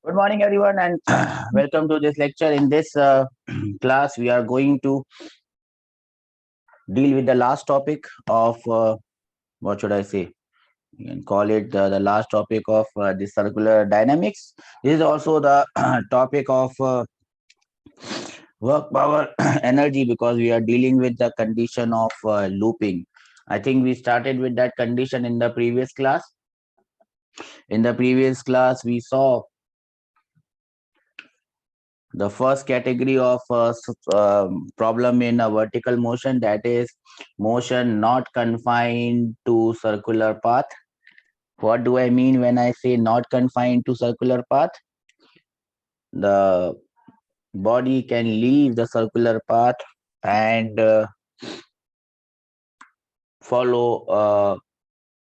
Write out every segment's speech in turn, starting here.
Good morning, everyone, and welcome to this lecture. In this class, we are going to deal with the last topic of what should I say? You can call it the last topic of the circular dynamics. This is also the topic of work power energy because we are dealing with the condition of looping. I think we started with that condition in the previous class. In the previous class, we saw the first category of problem in a vertical motion, that is motion not confined to circular path. What do I mean when I say not confined to circular path? The body can leave the circular path and follow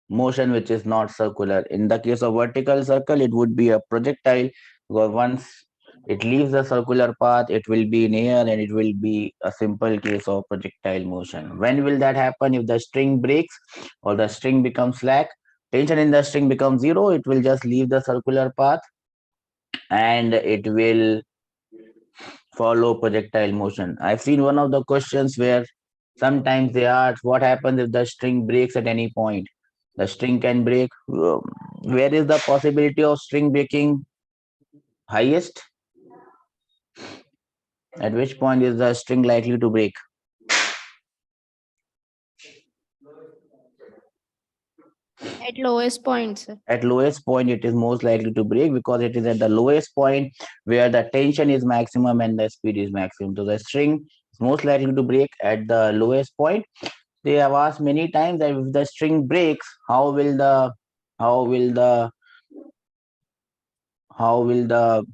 motion which is not circular. In the case of vertical circle, it would be a projectile, because once it leaves the circular path, it will be in air and it will be a simple case of projectile motion. When will that happen? If the string breaks or the string becomes slack, tension in the string becomes zero, it will just leave the circular path and it will follow projectile motion. I've seen one of the questions where sometimes they ask what happens if the string breaks at any point. The string can break. Where is the possibility of string breaking highest? At which point is the string likely to break? At lowest points. At lowest point, it is most likely to break because it is at the lowest point where the tension is maximum and the speed is maximum. So the string is most likely to break at the lowest point. They have asked many times that if the string breaks, how will the how will the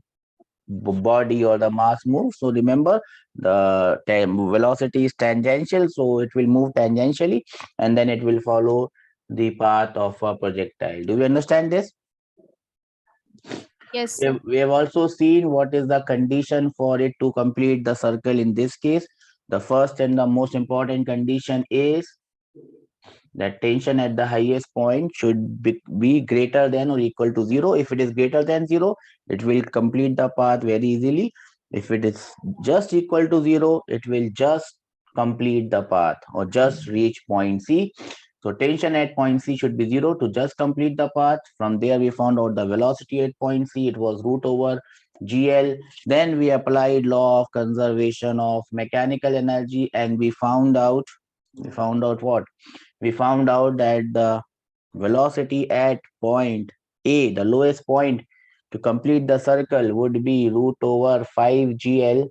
body or the mass move? So remember, the velocity is tangential, so it will move tangentially and then it will follow the path of a projectile. Do you understand this? Yes, We have also seen what is the condition for it to complete the circle. In this case, the first and the most important condition is that tension at the highest point should be greater than or equal to zero. If it is greater than zero, it will complete the path very easily. If it is just equal to zero, it will just complete the path or just reach point C. So tension at point C should be zero to just complete the path. From there, we found out the velocity at point C. It was root over GL. Then we applied law of conservation of mechanical energy, and we found out what? We found out that the velocity at point A, the lowest point to complete the circle, would be root over 5GL,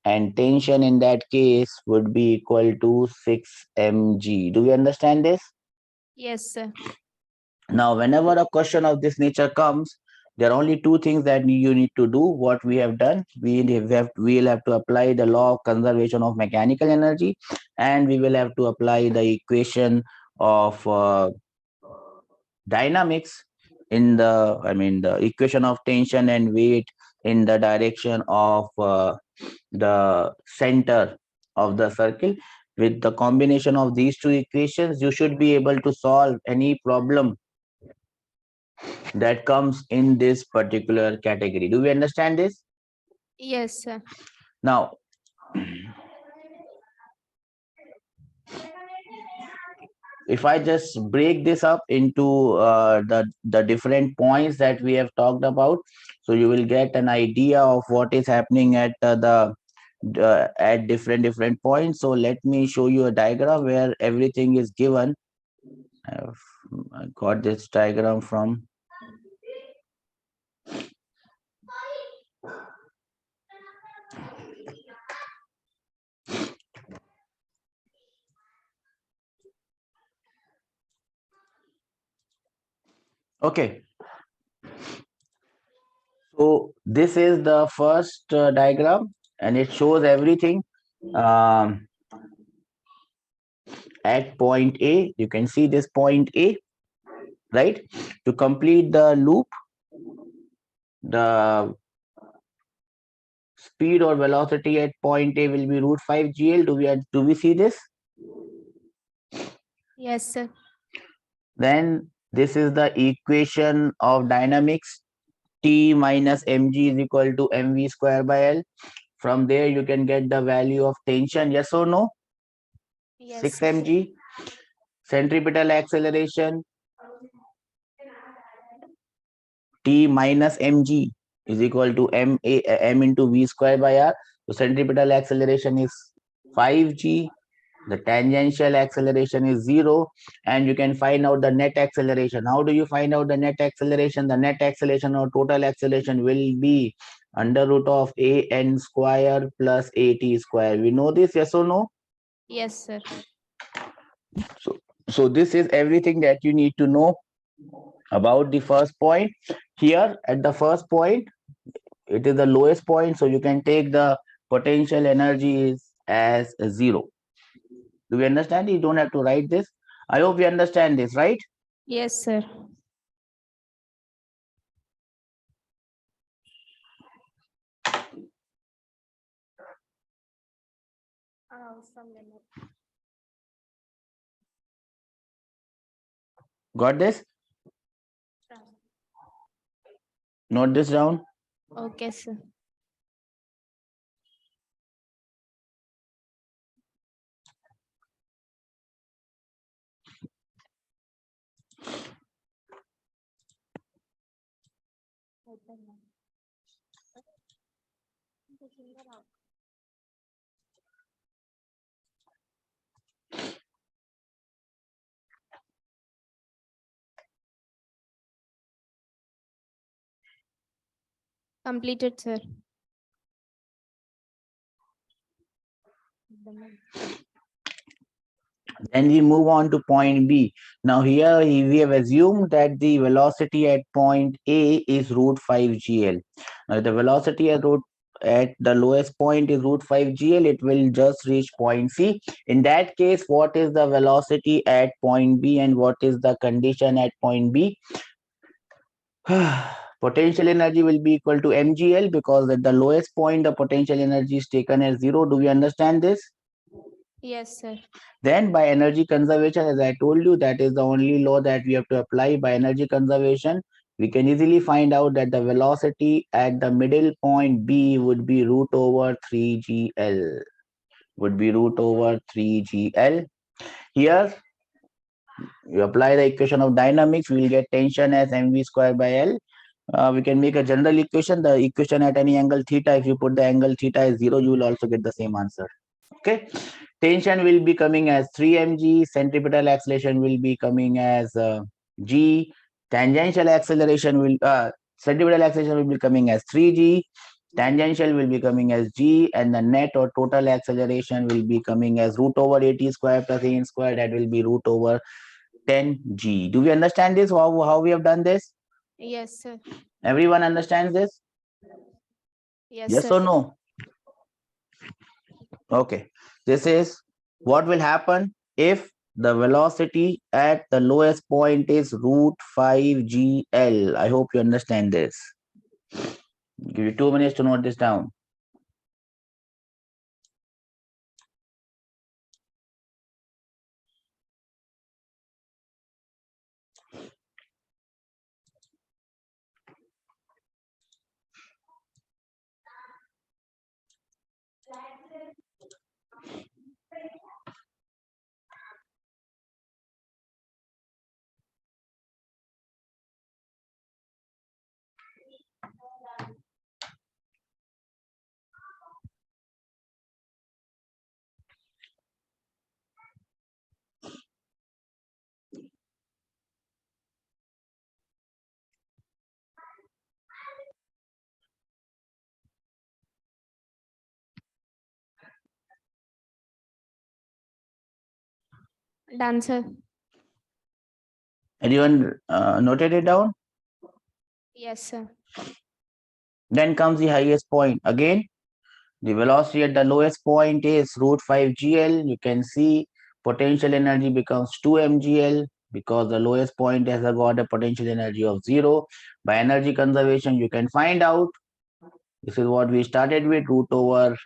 and tension in that case would be equal to 6 mg. Do you understand this? yes, Now, whenever a question of this nature comes, there are only two things that you need to do. What we have done, we will have to apply the law of conservation of mechanical energy, and we will have to apply the equation of dynamics in the, I mean, the equation of tension and weight in the direction of the center of the circle. With the combination of these two equations, you should be able to solve any problem that comes in this particular category. Do we understand this? yes, Now, if I just break this up into the different points that we have talked about, so you will get an idea of what is happening at the at different points. So let me show you a diagram where everything is given. I got this diagram from. Okay, so this is the first diagram, and it shows everything. Um, at point A, you can see this point A, right? To complete the loop, the speed or velocity at point A will be root 5GL. Do we see this? yes, Then this is the equation of dynamics T minus mg is equal to mv square by L. From there, you can get the value of tension, yes or no? Yes, 6 sir. mg. Centripetal acceleration, T minus mg is equal to m into v square by r. So centripetal acceleration is 5g. The tangential acceleration is 0, and you can find out the net acceleration. How do you find out the net acceleration? The net acceleration or total acceleration will be under root of an square plus at square. We know this, yes or no? Yes, sir. So this is everything that you need to know about the first point. Here at the first point, it is the lowest point, so you can take the potential energy is as 0. Do we understand? You don't have to write this. I hope you understand this, right? Yes, sir. Got this? Note this down. Okay, sir. Completed, sir. Then we move on to point B. Now here we have assumed that the velocity at point A is root 5 GL. Now the velocity at the lowest point is root 5 GL, it will just reach point C. In that case, what is the velocity at point B and what is the condition at point B? Potential energy will be equal to mgl because at the lowest point the potential energy is taken as 0. Do we understand this? Yes, sir. Then by energy conservation, as I told you, that is the only law that we have to apply. By energy conservation, we can easily find out that the velocity at the middle point B would be root over 3gl. Would be root over 3gl. Here, you apply the equation of dynamics, we will get tension as mv square by L. We can make a general equation, the equation at any angle theta. If you put the angle theta as 0, you will also get the same answer. Okay. Tension will be coming as 3 mg. Centripetal acceleration will be coming as g. Tangential acceleration will centripetal acceleration will be coming as 3g. Tangential will be coming as g, and the net or total acceleration will be coming as root over at square plus a square. That will be root over 10g. Do we understand this? How we have done this? Yes, sir. Everyone understands this? Yes, Yes sir. or no? Okay. This is what will happen if the velocity at the lowest point is root 5 GL. I hope you understand this. Give you 2 minutes to note this down. Done, sir. Anyone noted it down? Yes, sir. Then comes the highest point. Again, the velocity at the lowest point is root 5 GL. You can see potential energy becomes 2 mgl because the lowest point has got a potential energy of 0. By energy conservation, you can find out. This is what we started with, root over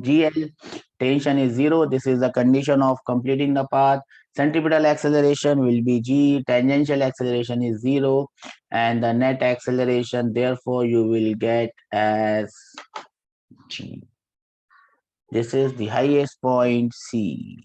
GL. Tension is 0. This is the condition of completing the path. Centripetal acceleration will be g, tangential acceleration is 0, and the net acceleration, therefore, you will get as g. This is the highest point C.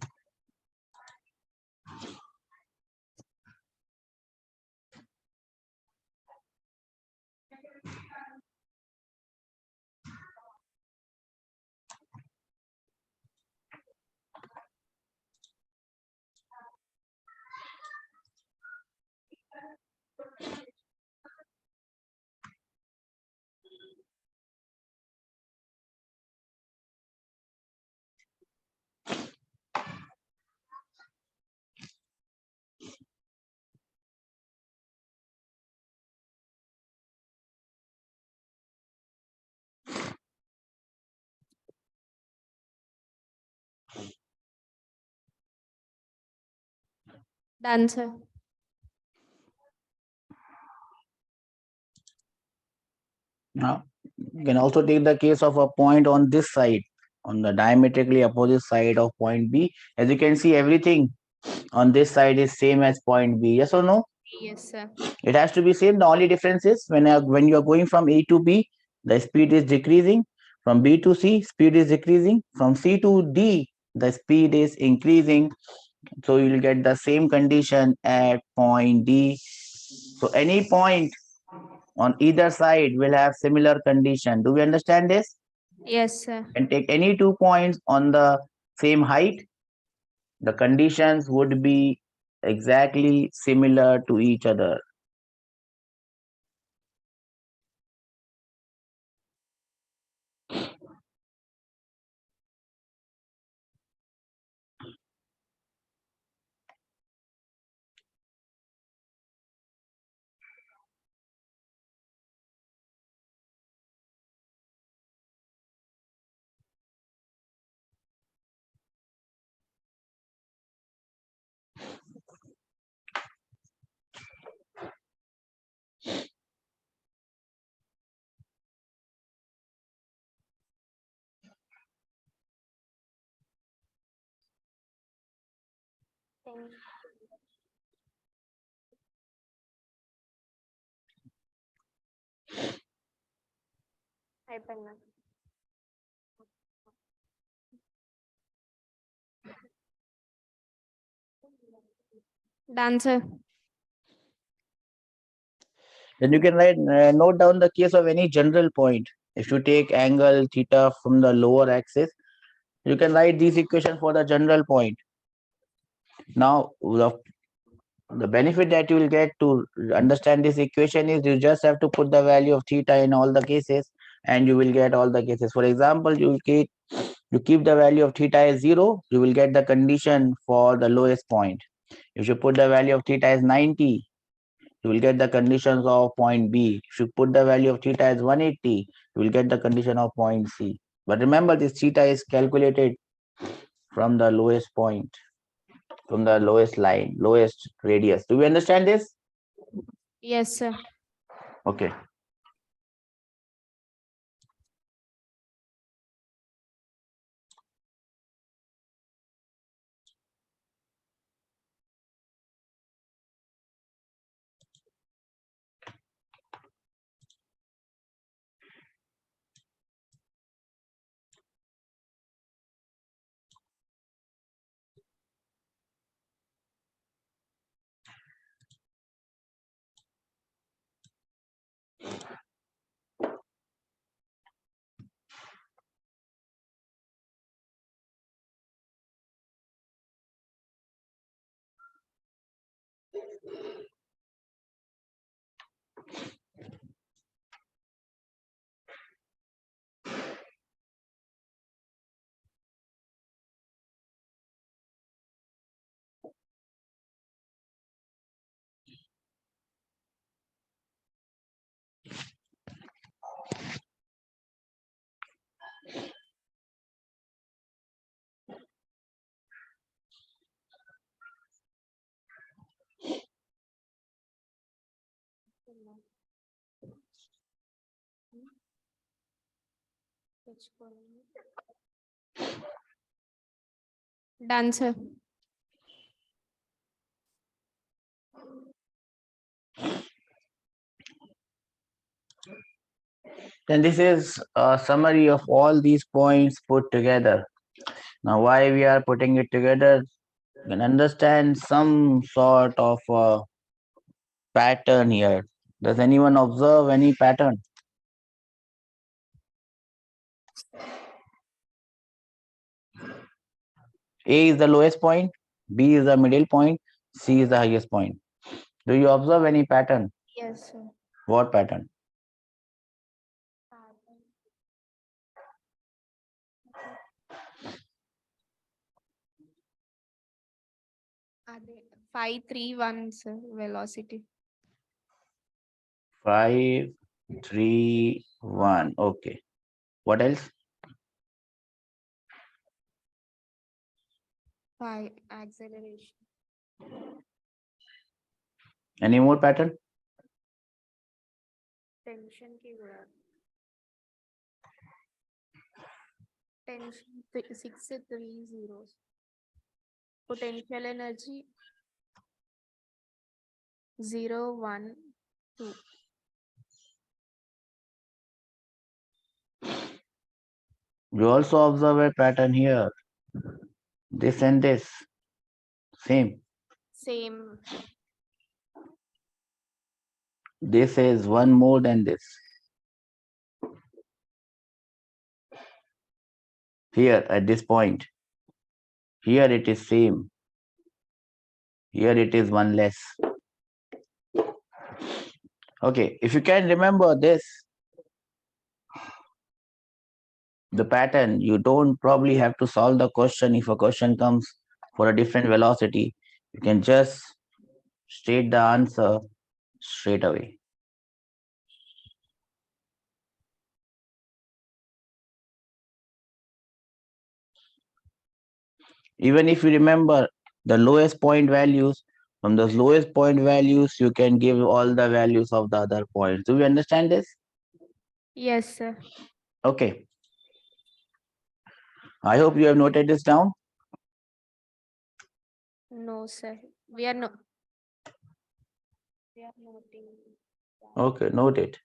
Done, sir. Now, you can also take the case of a point on this side, on the diametrically opposite side of point B. As you can see, everything on this side is same as point B. Yes or no? Yes, sir. It has to be same. The only difference is when you are going from A to B, the speed is decreasing. From B to C, speed is decreasing. From C to D, the speed is increasing. So you will get the same condition at point D. So any point on either side will have similar condition. Do we understand this? Yes, sir. And take any 2 points on the same height, the conditions would be exactly similar to each other. Done, sir. Then you can note down the case of any general point. If you take angle theta from the lower axis, you can write these equations for the general point. Now, the benefit that you will get to understand this equation is you just have to put the value of theta in all the cases and you will get all the cases. For example, you keep the value of theta as 0, you will get the condition for the lowest point. If you put the value of theta as 90, you will get the conditions of point B. If you put the value of theta as 180, you will get the condition of point C. But remember, this theta is calculated from the lowest point, from the lowest line, lowest radius. Do we understand this? Yes, sir. Okay. Done, sir. Then this is a summary of all these points put together. Now, why we are putting it together? You can understand some sort of pattern here. Does anyone observe any pattern? A is the lowest point, B is the middle point, C is the highest point. Do you observe any pattern? Yes, sir. What pattern? అదే 531 sir velocity. 5, 3, 1. Okay. What else? 5 acceleration. Any more pattern? Tension ki కూడా tension 630 potential energy 012. You also observe a pattern here. This and this. Same. Same. This is one more than this. Here at this point. Here it is same. Here it is one less. Okay, if you can remember this, the pattern, you don't probably have to solve the question. If a question comes for a different velocity, you can just state the answer straight away. Even if you remember the lowest point values, from those lowest point values, you can give all the values of the other points. Do you understand this? Yes, sir. Okay. I hope you have noted this down. No, sir. We are noting. Okay, note it.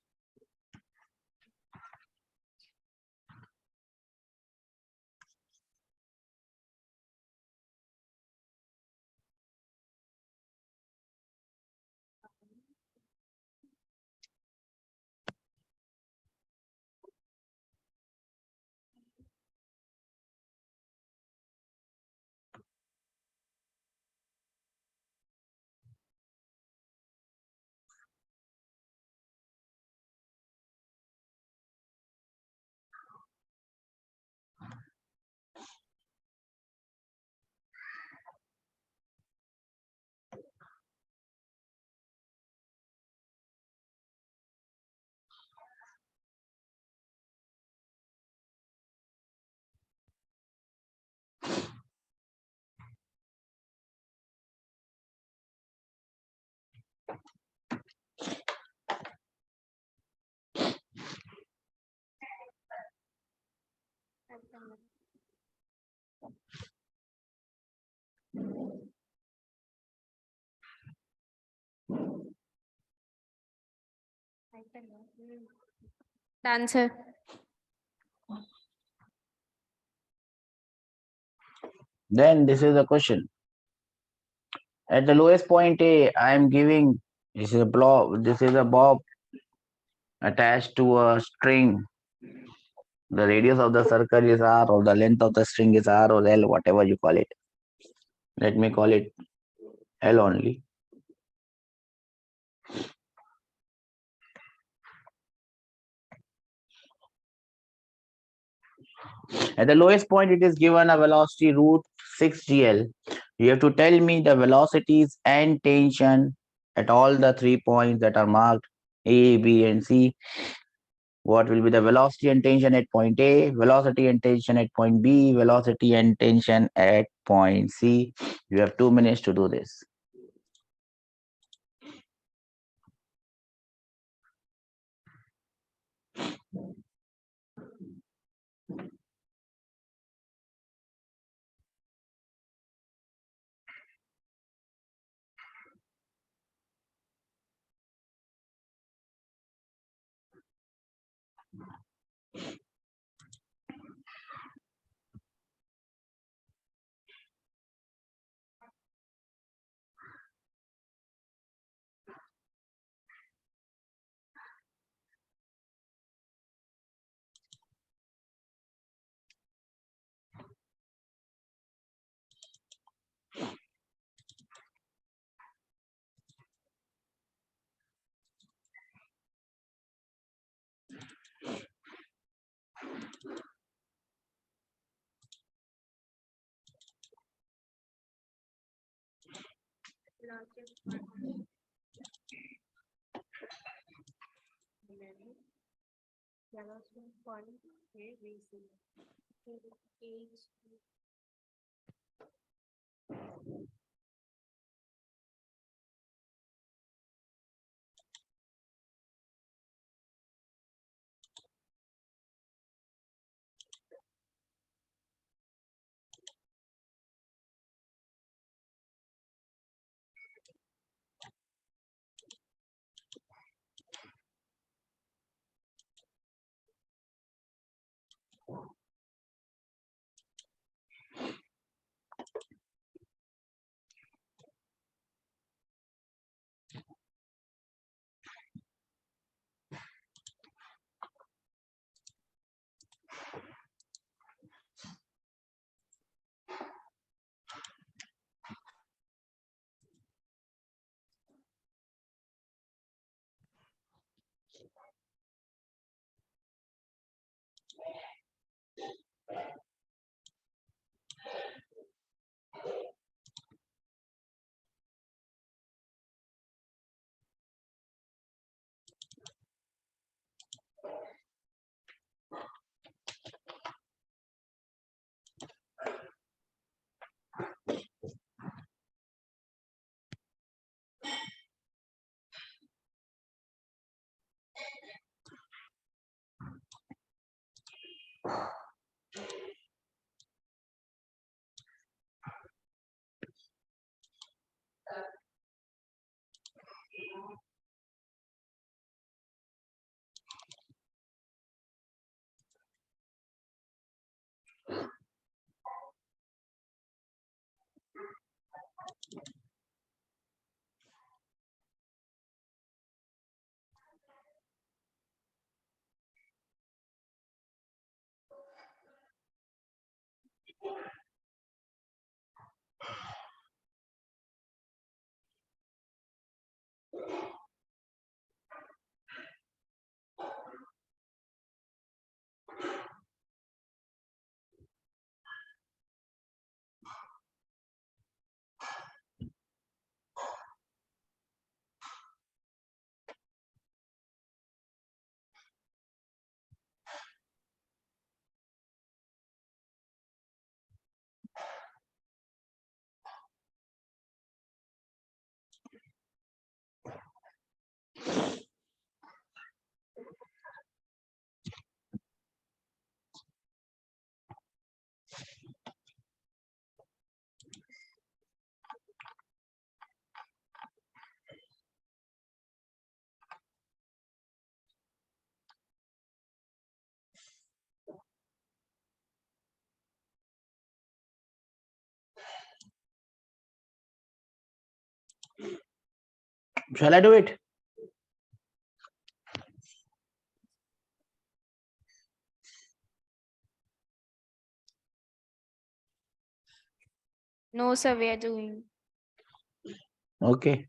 Done, sir. Then this is the question. At the lowest point A, I am giving this is a blob. This is a bob attached to a string. The radius of the circle is r, or the length of the string is r or l, whatever you call it. Let me call it L only. At the lowest point, it is given a velocity root 6gl. You have to tell me the velocities and tension at all the 3 points that are marked A, B, and C. What will be the velocity and tension at point A, velocity and tension at point B, velocity and tension at point C. You have 2 minutes to do this. Shall I do it? No, sir, we are doing. Okay.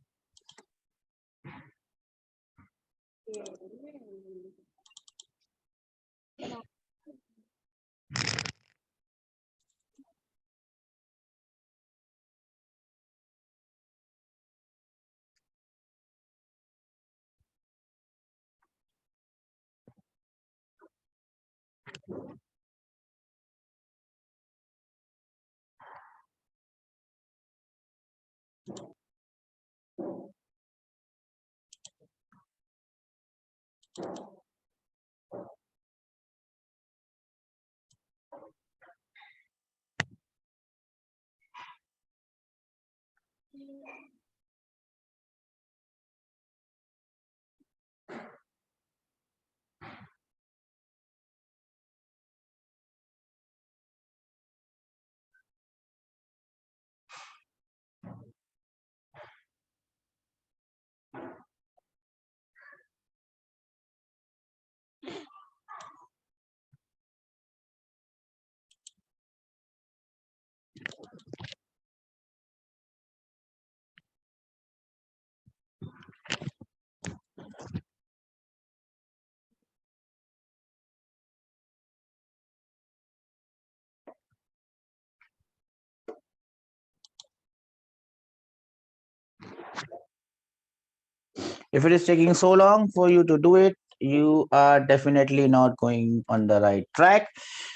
If it is taking so long for you to do it, you are definitely not going on the right track.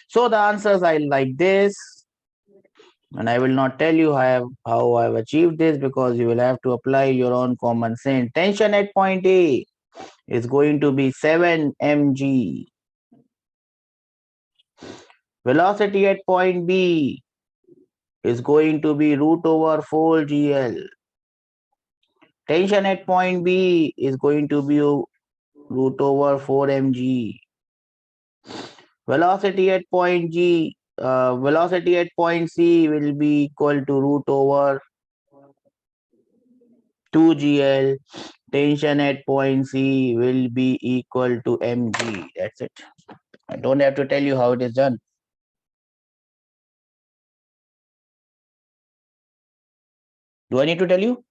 So the answers are like this, and I will not tell you how I've achieved this because you will have to apply your own common sense. Tension at point A is going to be 7 mg. Velocity at point B is going to be root over 4 gl. Tension at point B is going to be root over 4 mg. Velocity at point C will be equal to root over 2 gl. Tension at point C will be equal to mg. That's it. I don't have to tell you how it is done. Do I need to tell you?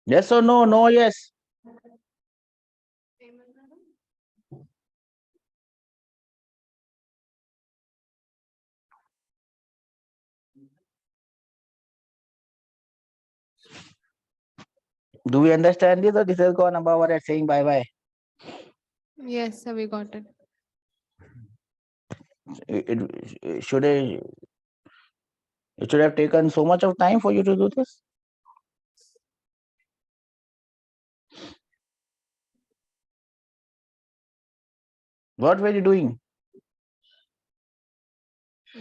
Yes or no? No, yes. Do we understand this, or this has gone above our head saying bye bye? Yes, sir, we got it. It should it should have taken so much of time for you to do this. What were you doing?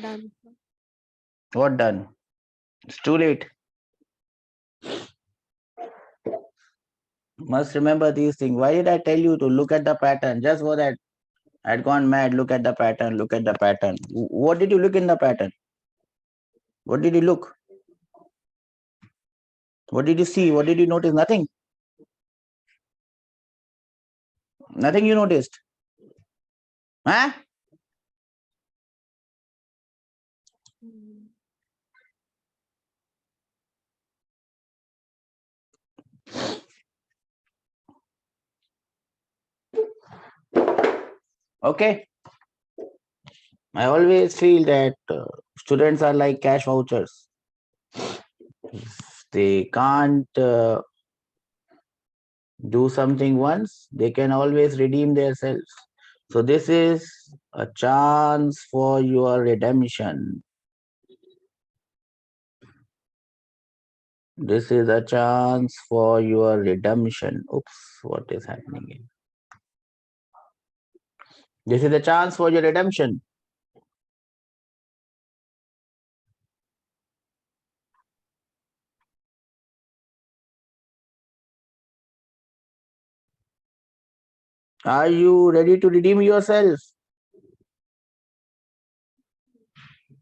Done. Sir. What done? It's too late. Must remember these things. Why did I tell you to look at the pattern? Just for that, I'd gone mad. Look at the pattern. Look at the pattern. What did you look in the pattern? What did you look? What did you see? What did you notice? Nothing. Nothing you noticed. Huh? Mm. Okay. I always feel that students are like cash vouchers. They can't do something once, they can always redeem themselves. So this is a chance for your redemption. This is a chance for your redemption. Oops, what is happening here? This is a chance for your redemption. Are you ready to redeem yourself?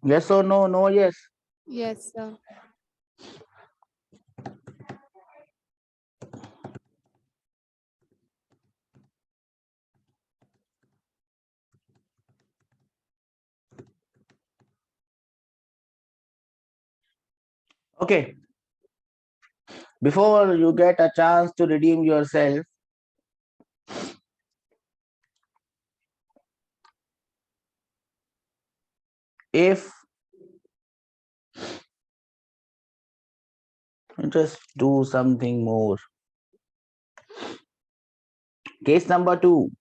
Yes or no? No, yes. Yes, sir. Okay. Before you get a chance to redeem yourself, if just do something more. Case number 2.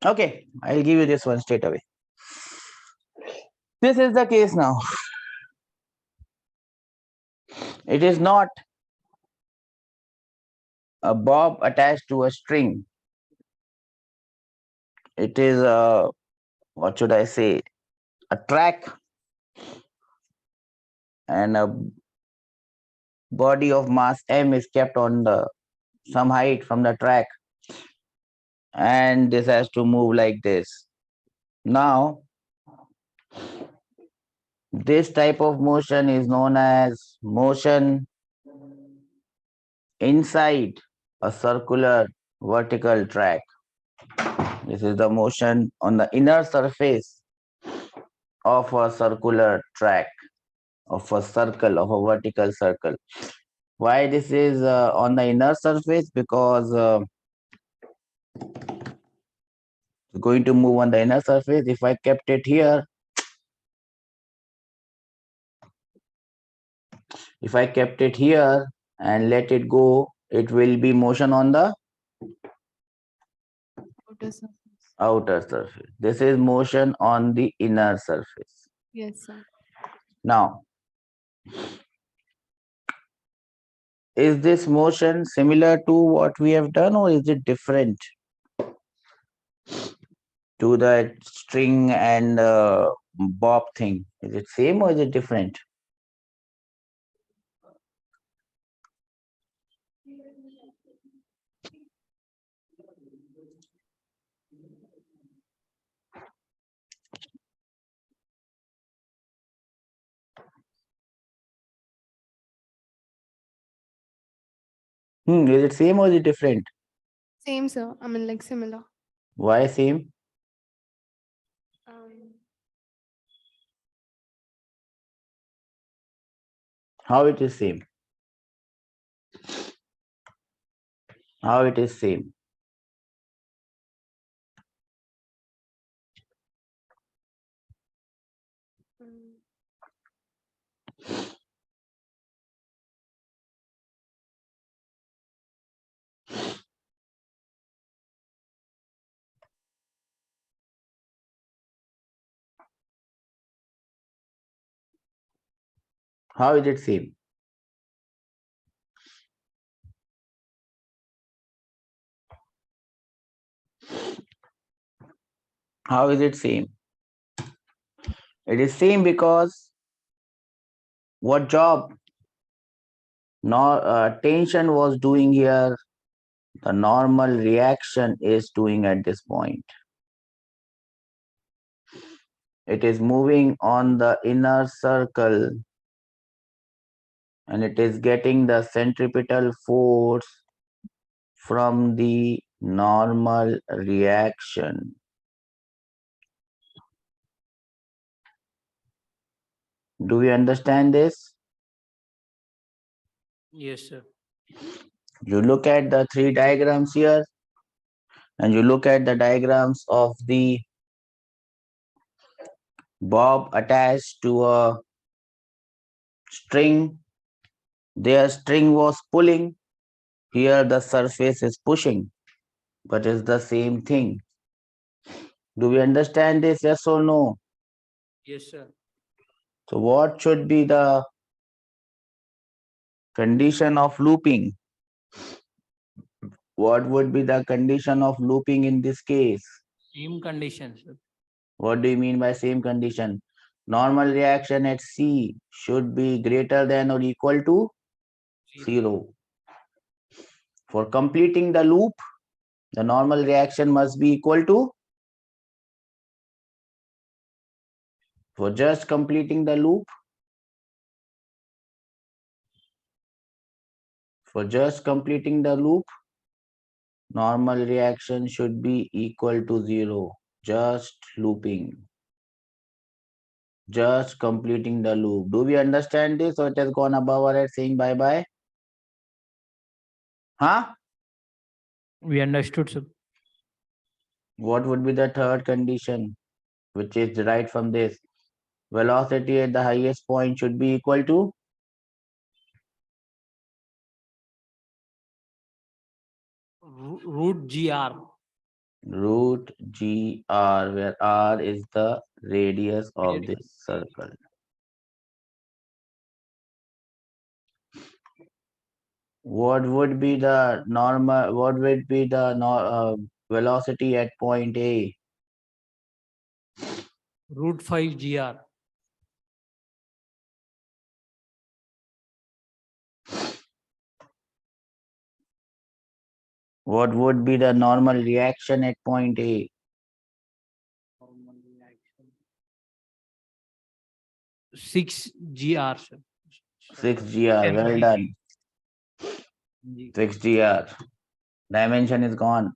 Okay, I'll give you this one straight away. This is the case now. It is not a bob attached to a string. It is a, what should I say, a track and a body of mass m is kept on the some height from the track, and this has to move like this. Now, this type of motion is known as motion inside a circular vertical track. This is the motion on the inner surface of a circular track, of a circle, of a vertical circle. Why this is on the inner surface? Because it's going to move on the inner surface. If I kept it here, if I kept it here and let it go, it will be motion on the Outer surface. outer surface. This is motion on the inner surface. Yes, sir. Now, is this motion similar to what we have done, or is it different to the string and bob thing? Is it same or is it different? Is it same or is it different? Same, sir. I mean, like similar. Why same? Um, How it is same? How it is same? Mm. How is it same? How is it same? It is same because what job tension was doing here, the normal reaction is doing at this point. It is moving on the inner circle and it is getting the centripetal force from the normal reaction. Do we understand this? Yes, sir. You look at the three diagrams here and you look at the diagrams of the bob attached to a string. Their string was pulling. Here the surface is pushing, but it's the same thing. Do we understand this? Yes or no? Yes, sir. So what should be the condition of looping? What would be the condition of looping in this case? Same condition, sir. What do you mean by same condition? Normal reaction at C should be greater than or equal to 0. For completing the loop, the normal reaction must be equal to, for just completing the loop, normal reaction should be equal to 0. Just looping. Just completing the loop. Do we understand this, or it has gone above our head saying bye-bye? Huh? We understood, sir. What would be the third condition, which is derived from this? Velocity at the highest point should be equal to Root GR. root GR, where R is the radius of this circle. What would be the normal, what would be the velocity at point A? Root 5 GR. What would be the normal reaction at point A? 6 GR, sir. 6 GR. Well done. 6 GR. Dimension is gone.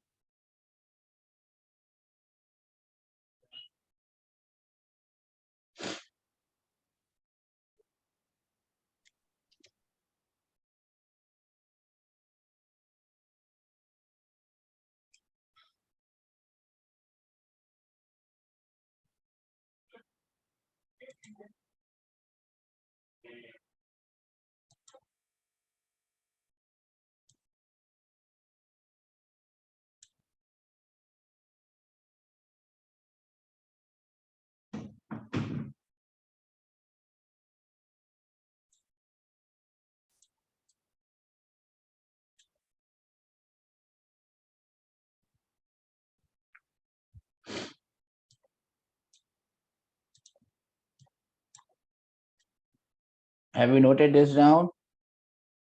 Have you noted this down?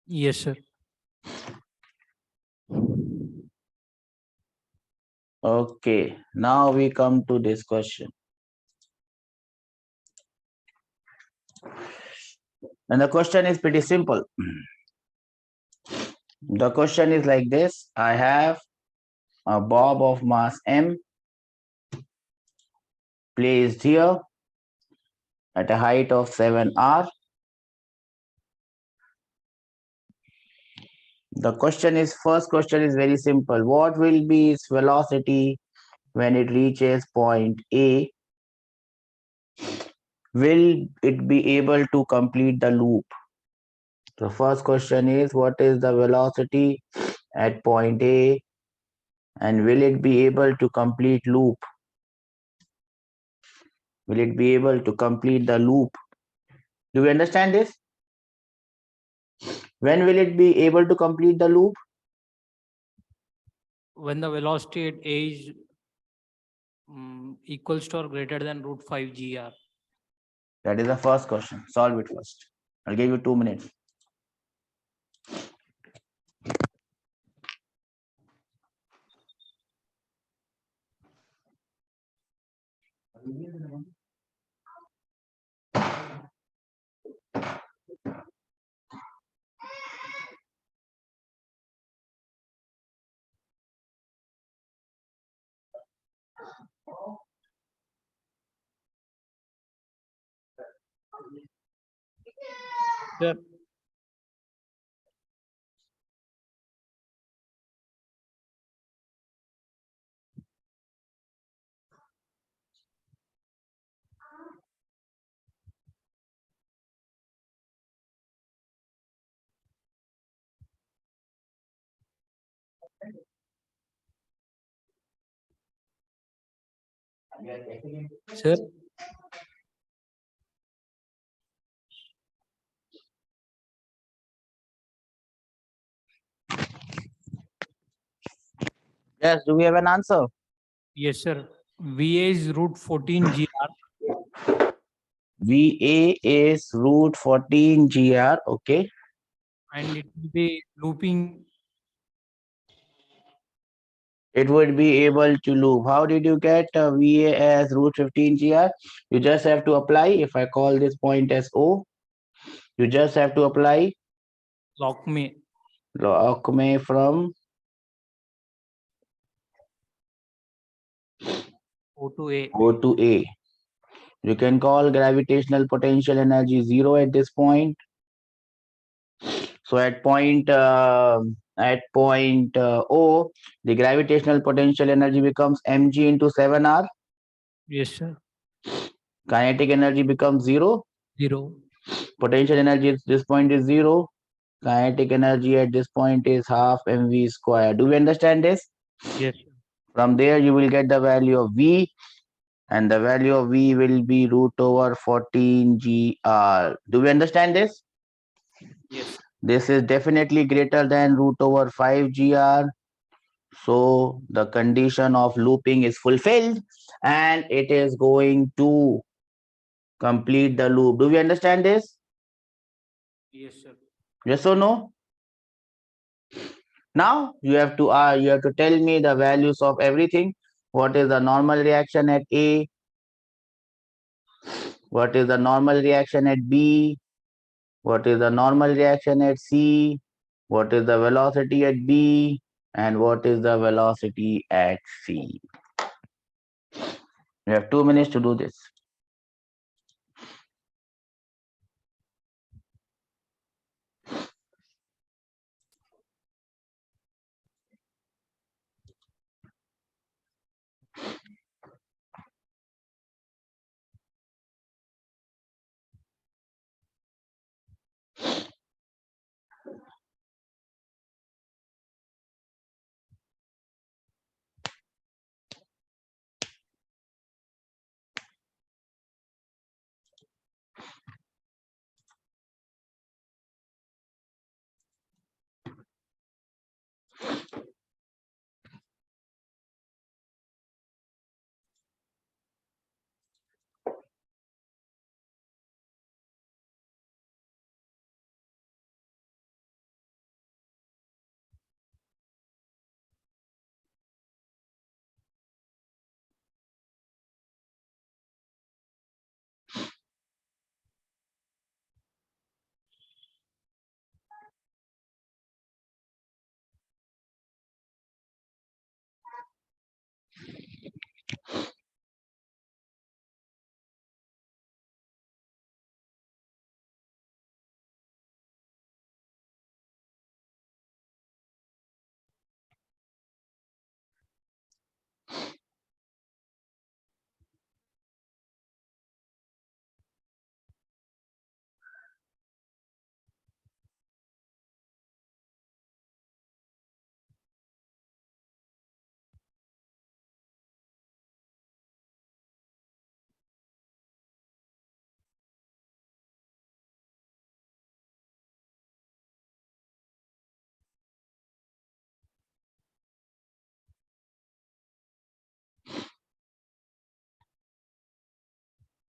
Yes, sir. Okay, now we come to this question. And the question is pretty simple. The question is like this. I have a bob of mass m placed here at a height of 7r. The first question is very simple. What will be its velocity when it reaches point A? Will it be able to complete the loop? The first question is, what is the velocity at point A and will it be able to complete loop? Will it be able to complete the loop? Do you understand this? When will it be able to complete the loop? When the velocity at A is equals to or greater than root 5 GR. That is the first question. Solve it first. I'll give you 2 minutes. Sir, sir, Yes, do we have an answer? yes, sir. VA is root 14 GR VA is root 14 GR. Okay. and it will be looping. It would be able to loop. How did you get VA as root 15 GR? You just have to apply. If I call this point as O, you just have to apply Lockme. Locme from O to A. O to A. You can call gravitational potential energy 0 at this point. So at point O, the gravitational potential energy becomes mg into 7r. Yes, sir. Kinetic energy becomes 0. 0. Potential energy at this point is 0. Kinetic energy at this point is half mv square. Do we understand this? Yes, sir. From there, you will get the value of V, and the value of V will be root over 14 GR. Do we understand this? Yes. This is definitely greater than root over 5 GR. So the condition of looping is fulfilled and it is going to complete the loop. Do we understand this? Yes, sir. Yes or no? Now you have to tell me the values of everything. What is the normal reaction at A? What is the normal reaction at B? What is the normal reaction at C? What is the velocity at B? And what is the velocity at C? You have 2 minutes to do this.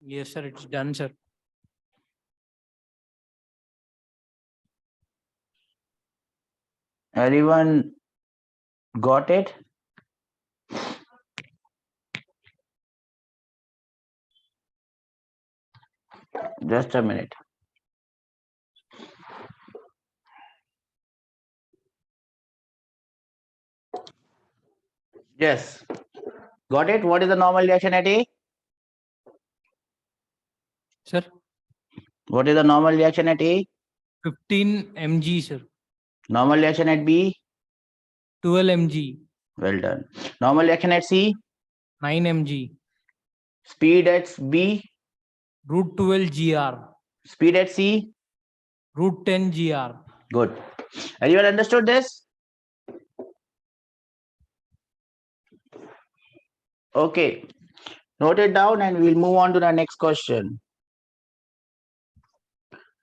Yes, sir. It's done, sir. Everyone got it? Just a minute. Yes. Got it? What is the normal reaction at A? Sir, What is the normal reaction at A? 15 mg, sir. Normal reaction at B? 12 mg. Well done. Normal reaction at C? 9 mg. Speed at B? Root 12 gr. Speed at C? Root 10 gr. Good. Everyone understood this? Okay. Note it down and we'll move on to the next question.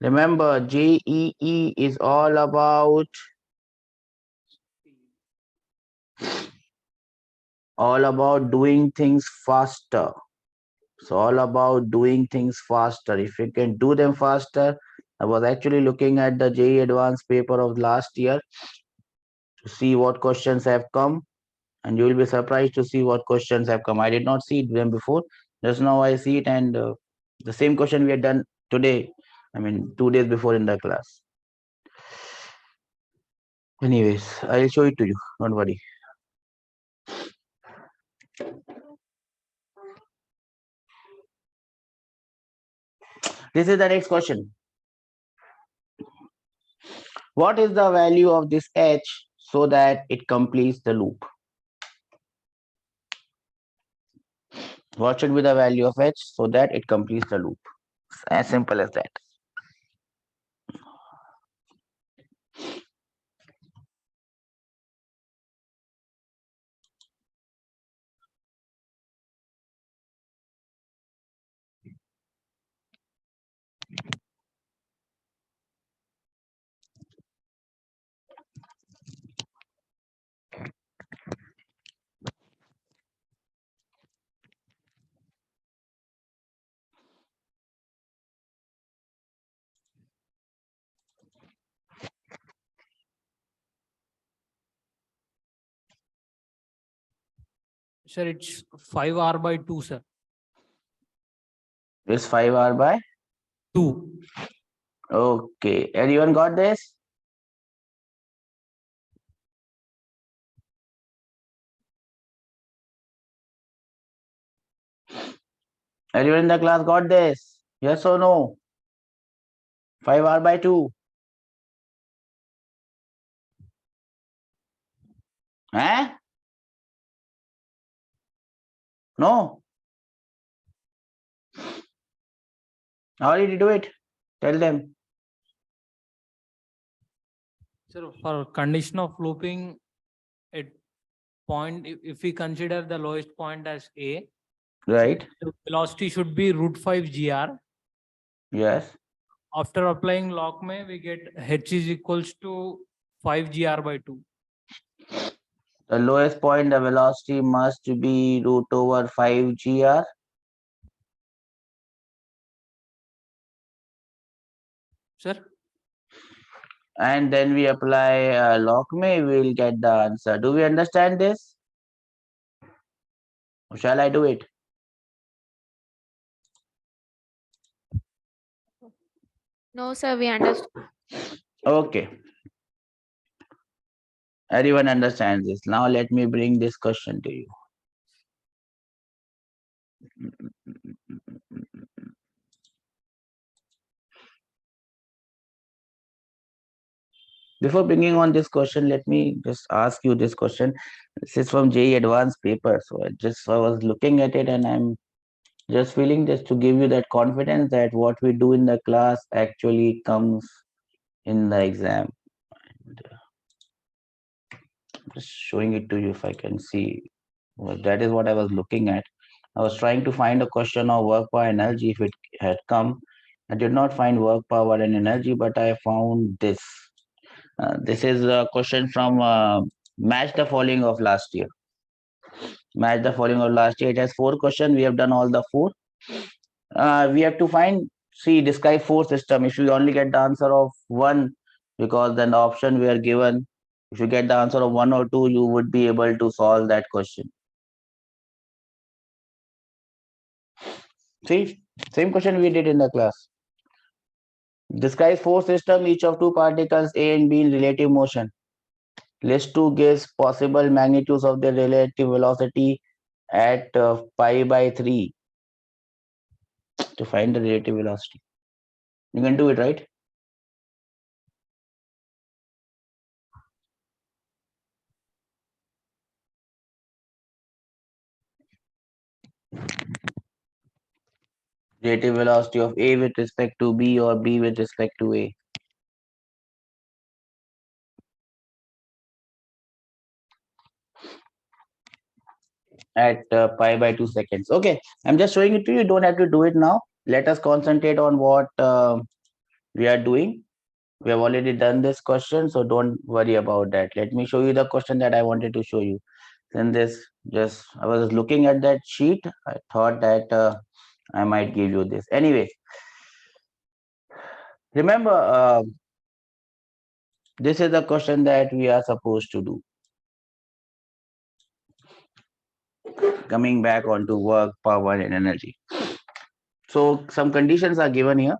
Remember, JEE is all about doing things faster. It's all about doing things faster. If you can do them faster, I was actually looking at the JEE advanced paper of last year to see what questions have come, and you will be surprised to see what questions have come. I did not see them before. Just now I see it, and the same question we had done today. I mean, 2 days before in the class. Anyways, I'll show it to you. Don't worry. This is the next question. What is the value of this h so that it completes the loop? What should be the value of h so that it completes the loop? It's as simple as that. Sir, it's 5r by 2, sir. is 5r by 2. Okay. Everyone got this? Everyone in the class got this? Yes or no? 5r by 2. Eh? No? How did you do it? Tell them. So for condition of looping at point, if we consider the lowest point as A, Right? the velocity should be √5 gr. Yes. After applying log may, we get h is equals to 5 gr by 2. The lowest point, the velocity must be root over 5 gr. Sir? And then we apply log may, we will get the answer. Do we understand this? Or shall I do it? No, sir, we understood. Okay. Everyone understands this. Now let me bring this question to you. Before bringing on this question, let me just ask you this question. This is from JEE Advanced paper. So I was looking at it and I'm just feeling just to give you that confidence that what we do in the class actually comes in the exam. Just showing it to you if I can see. Well, that is what I was looking at. I was trying to find a question of work power energy if it had come. I did not find work power and energy, but I found this. This is a question from Match the Following of last year. Match the Following of last year. It has 4 questions. We have done all the 4. We have to find, see, describe 4 system. If you only get the answer of 1, because then the option we are given, if you get the answer of 1 or 2, you would be able to solve that question. See, same question we did in the class. Describe 4 system, each of 2 particles A and B in relative motion. List 2 gives possible magnitudes of the relative velocity at pi by 3 to find the relative velocity. You can do it, right? Relative velocity of A with respect to B or B with respect to A. At pi by 2 seconds. Okay, I'm just showing it to you. You don't have to do it now. Let us concentrate on what we are doing. We have already done this question, so don't worry about that. Let me show you the question that I wanted to show you. Then this, just I was looking at that sheet. I thought that I might give you this. Anyway, remember, this is the question that we are supposed to do. Coming back onto work, power, and energy. So some conditions are given here.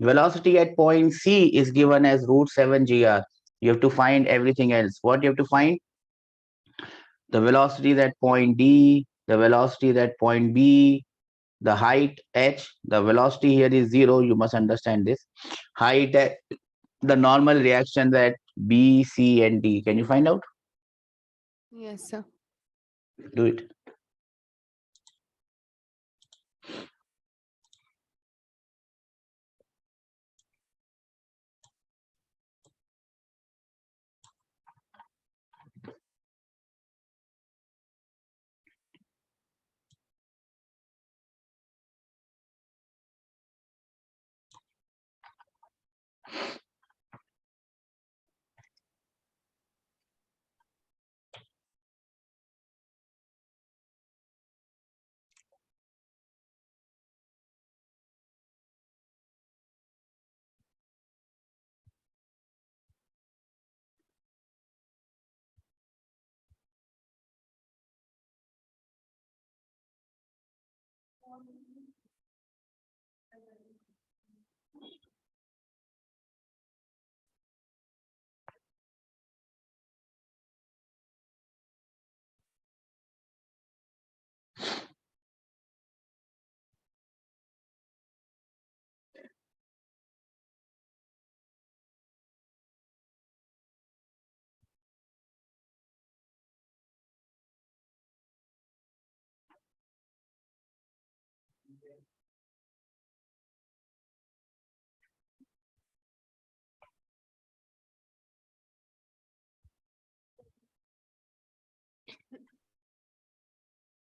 Velocity at point C is given as √7 gr. You have to find everything else. What you have to find? The velocity at point D, the velocity at point B, the height h. The velocity here is 0. You must understand this. Height at the normal reactions at B, C, and D. Can you find out? Yes, sir. Do it.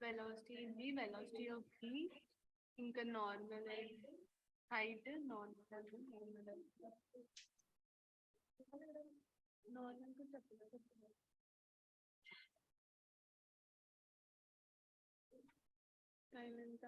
velocity is the velocity of the ఇంకా normal height normal time ఎంత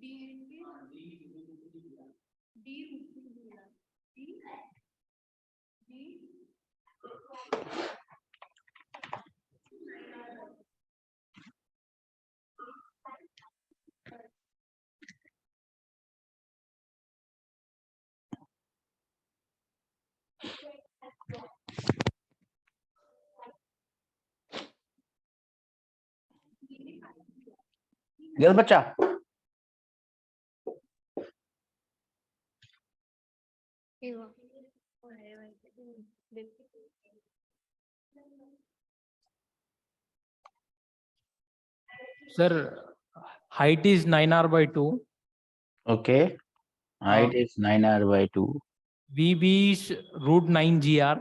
D ఏంటి D Yes, बच्चा. ఇగో Sir, height is 9r by 2. Okay. Height is 9r by 2. VB is root 9 GR.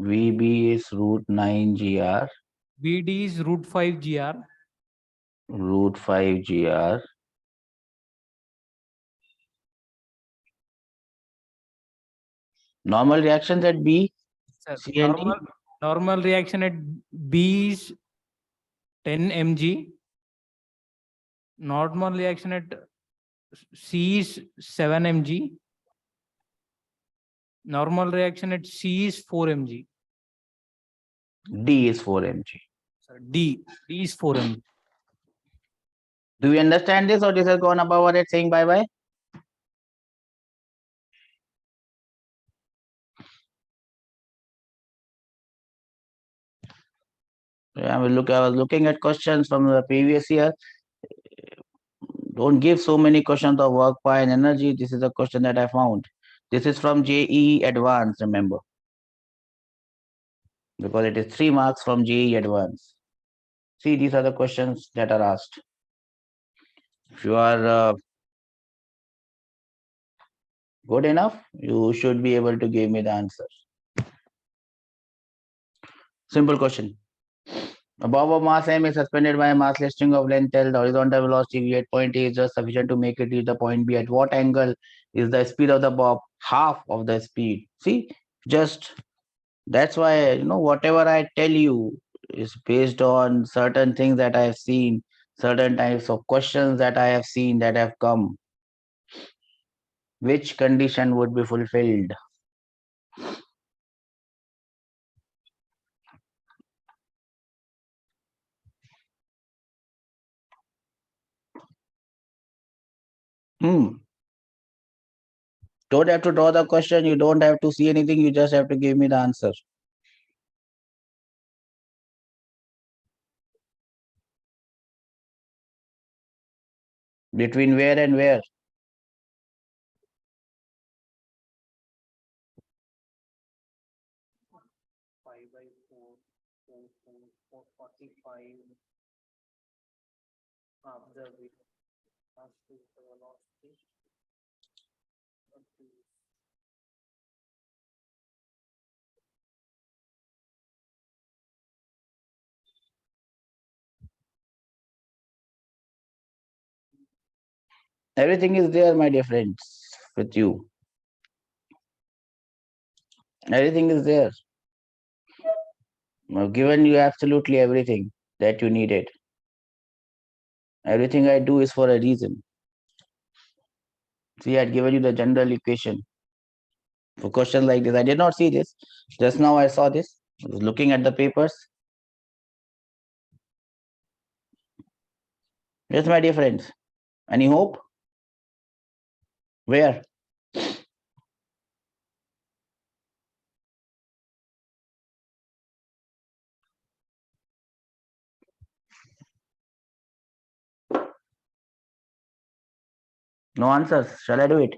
VB is root 9 GR. VD is root 5 GR. Root 5 GR. Normal reactions at B. Sir, C and D. normal reaction at B is 10 mg. Normal reaction at C is 7 mg. Normal reaction at C is 4 mg. D is 4 mg. Sir, D is 4 mg. Do you understand this, or this has gone above our head saying bye bye? I was looking at questions from the previous year. Don't give so many questions of work, pi, and energy. This is a question that I found. This is from JEE Advanced, remember. Because it is 3 marks from JEE Advanced. See, these are the questions that are asked. If you are good enough, you should be able to give me the answer. Simple question. A bob of mass m is suspended by a massless string of length L. The horizontal velocity v at point A is just sufficient to make it reach the point B. At what angle is the speed of the bob half of the speed? See, just that's why, whatever I tell you is based on certain things that I have seen, certain types of questions that I have seen that have come. Which condition would be fulfilled? Don't have to draw the question. You don't have to see anything. You just have to give me the answer. Between where and where? Everything is there, my dear friends, with you. Everything is there. I've given you absolutely everything that you needed. Everything I do is for a reason. See, I had given you the general equation for questions like this. I did not see this. Just now I saw this. I was looking at the papers. Yes, my dear friends. Any hope? Where? No answers. Shall I do it?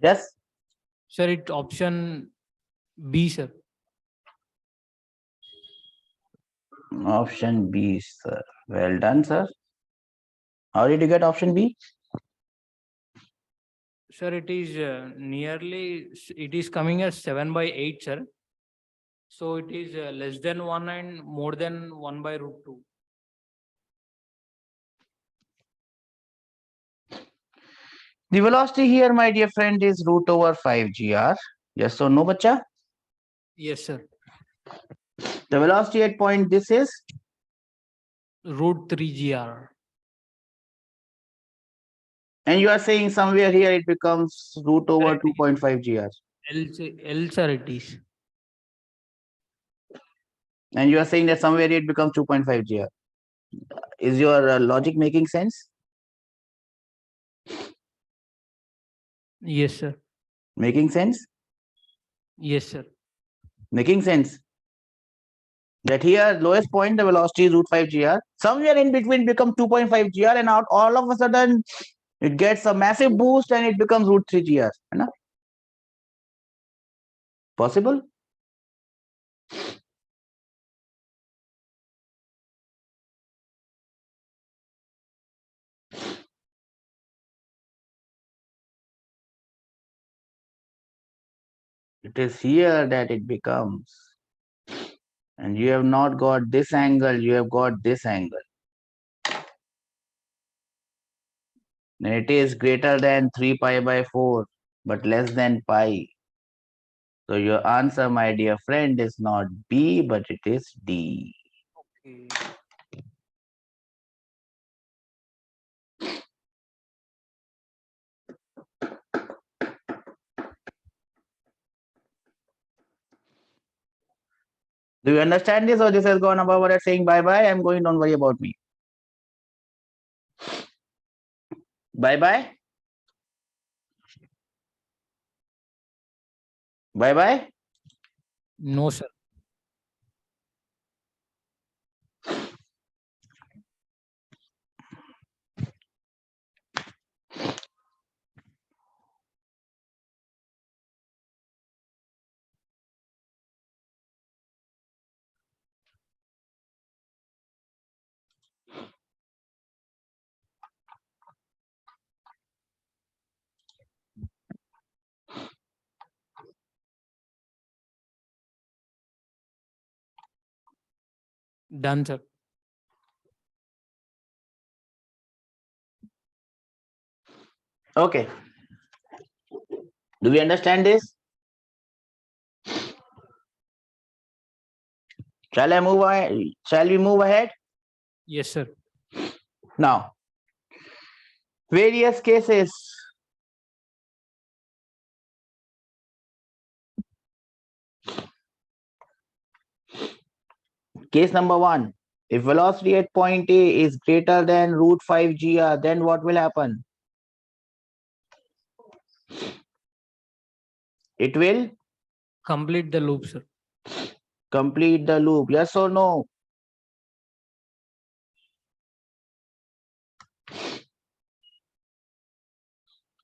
Yes. Sir, it option B, sir. Option B, sir. Well done, sir. How did you get option B? Sir, it is it is coming as 7/8, sir. So it is less than 1 and more than 1 by root 2. The velocity here, my dear friend, is root over 5 gr. Yes or no, bacha? Yes, sir. The velocity at point this is Root 3 gr. and you are saying somewhere here it becomes root over 2.5 gr. L, sir, it is. And you are saying that somewhere it becomes 2.5 gr. Is your logic making sense? Yes, sir. Making sense? Yes, sir. Making sense? That here lowest point the velocity is root 5 gr. Somewhere in between becomes 2.5 gr and out all of a sudden it gets a massive boost and it becomes root 3 gr. Right? Possible? It is here that it becomes. And you have not got this angle, you have got this angle. And it is greater than 3 pi by 4, but less than pi. So your answer, my dear friend, is not B, but it is D. Okay. Do you understand this, or this has gone above what I'm saying bye bye? I'm going, don't worry about me. Bye bye. Bye bye. No, sir. Done, sir. Okay. Do we understand this? Shall I move ahead? Shall we move ahead? Yes, sir. Now, various cases. Case number 1. If velocity at point A is greater than root 5 gr, then what will happen? It will Complete the loop, sir. complete the loop. Yes or no?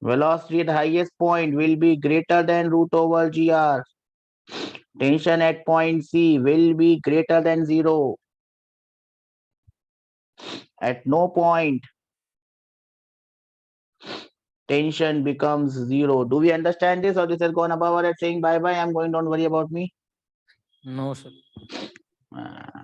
Velocity at highest point will be greater than root over gr. Tension at point C will be greater than 0. At no point tension becomes zero. Do we understand this, or this has gone above our head saying bye bye? I'm going, don't worry about me. No, sir. Ah.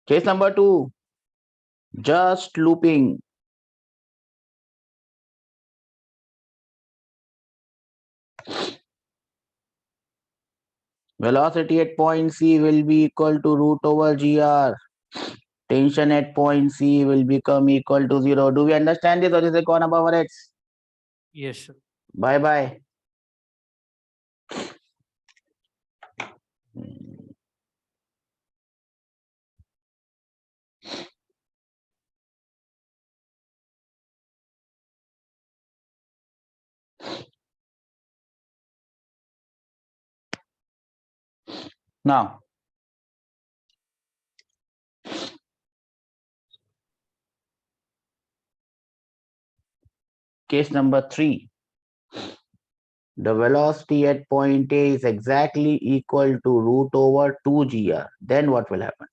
Case number 2, just looping. Velocity at point C will be equal to root over GR. Tension at point C will become equal to 0. Do we understand this, or is it gone above our heads? Yes, sir. Bye bye. Now, case number 3. The velocity at point A is exactly equal to root over 2GR. Then what will happen?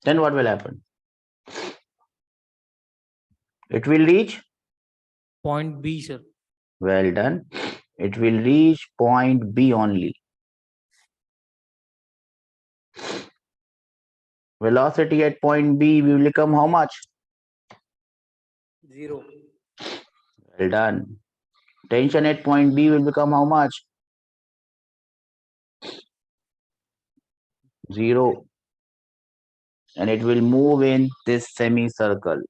Then what will happen? It will reach? Point B, sir. Well done. It will reach point B only. Velocity at point B will become how much? 0. Well done. Tension at point B will become how much? 0. And it will move in this semicircle.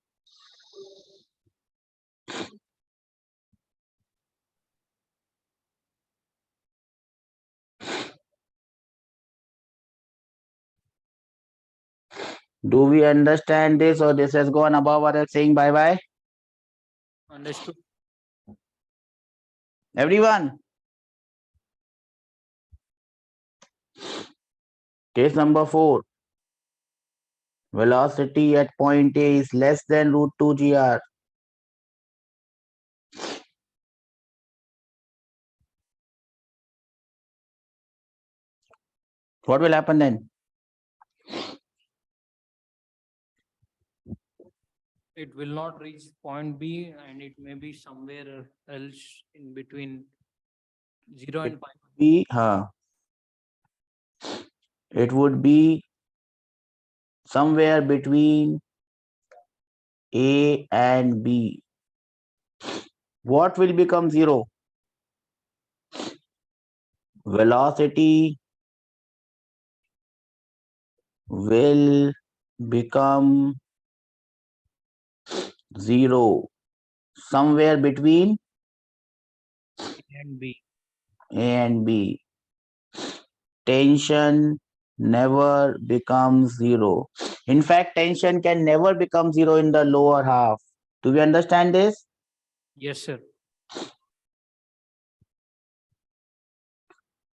Do we understand this, or this has gone above our head saying bye bye? Understood. Everyone? Case number 4. Velocity at point A is less than root 2GR. What will happen then? It will not reach point B, and it may be somewhere else in between 0 and pi. It would be somewhere between A and B. What will become 0? Velocity will become 0 somewhere between And B. A and B. Tension never becomes 0. In fact, tension can never become 0 in the lower half. Do we understand this? Yes, sir.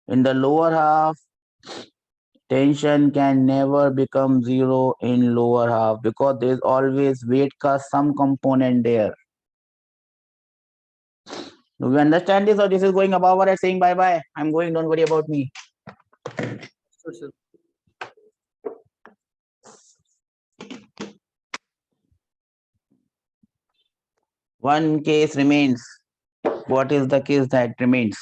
In the lower half, tension can never become 0 in lower half because there is always weight का some component there. Do we understand this, or this is going above our head saying bye bye? I'm going, don't worry about me. Sure, sir. One case remains. What is the case that remains?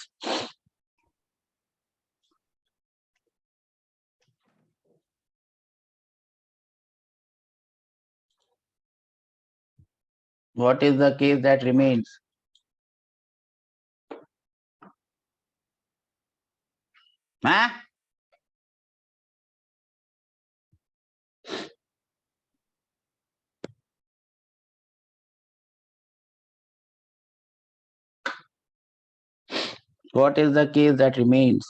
What is the case that remains? Huh? What is the case that remains?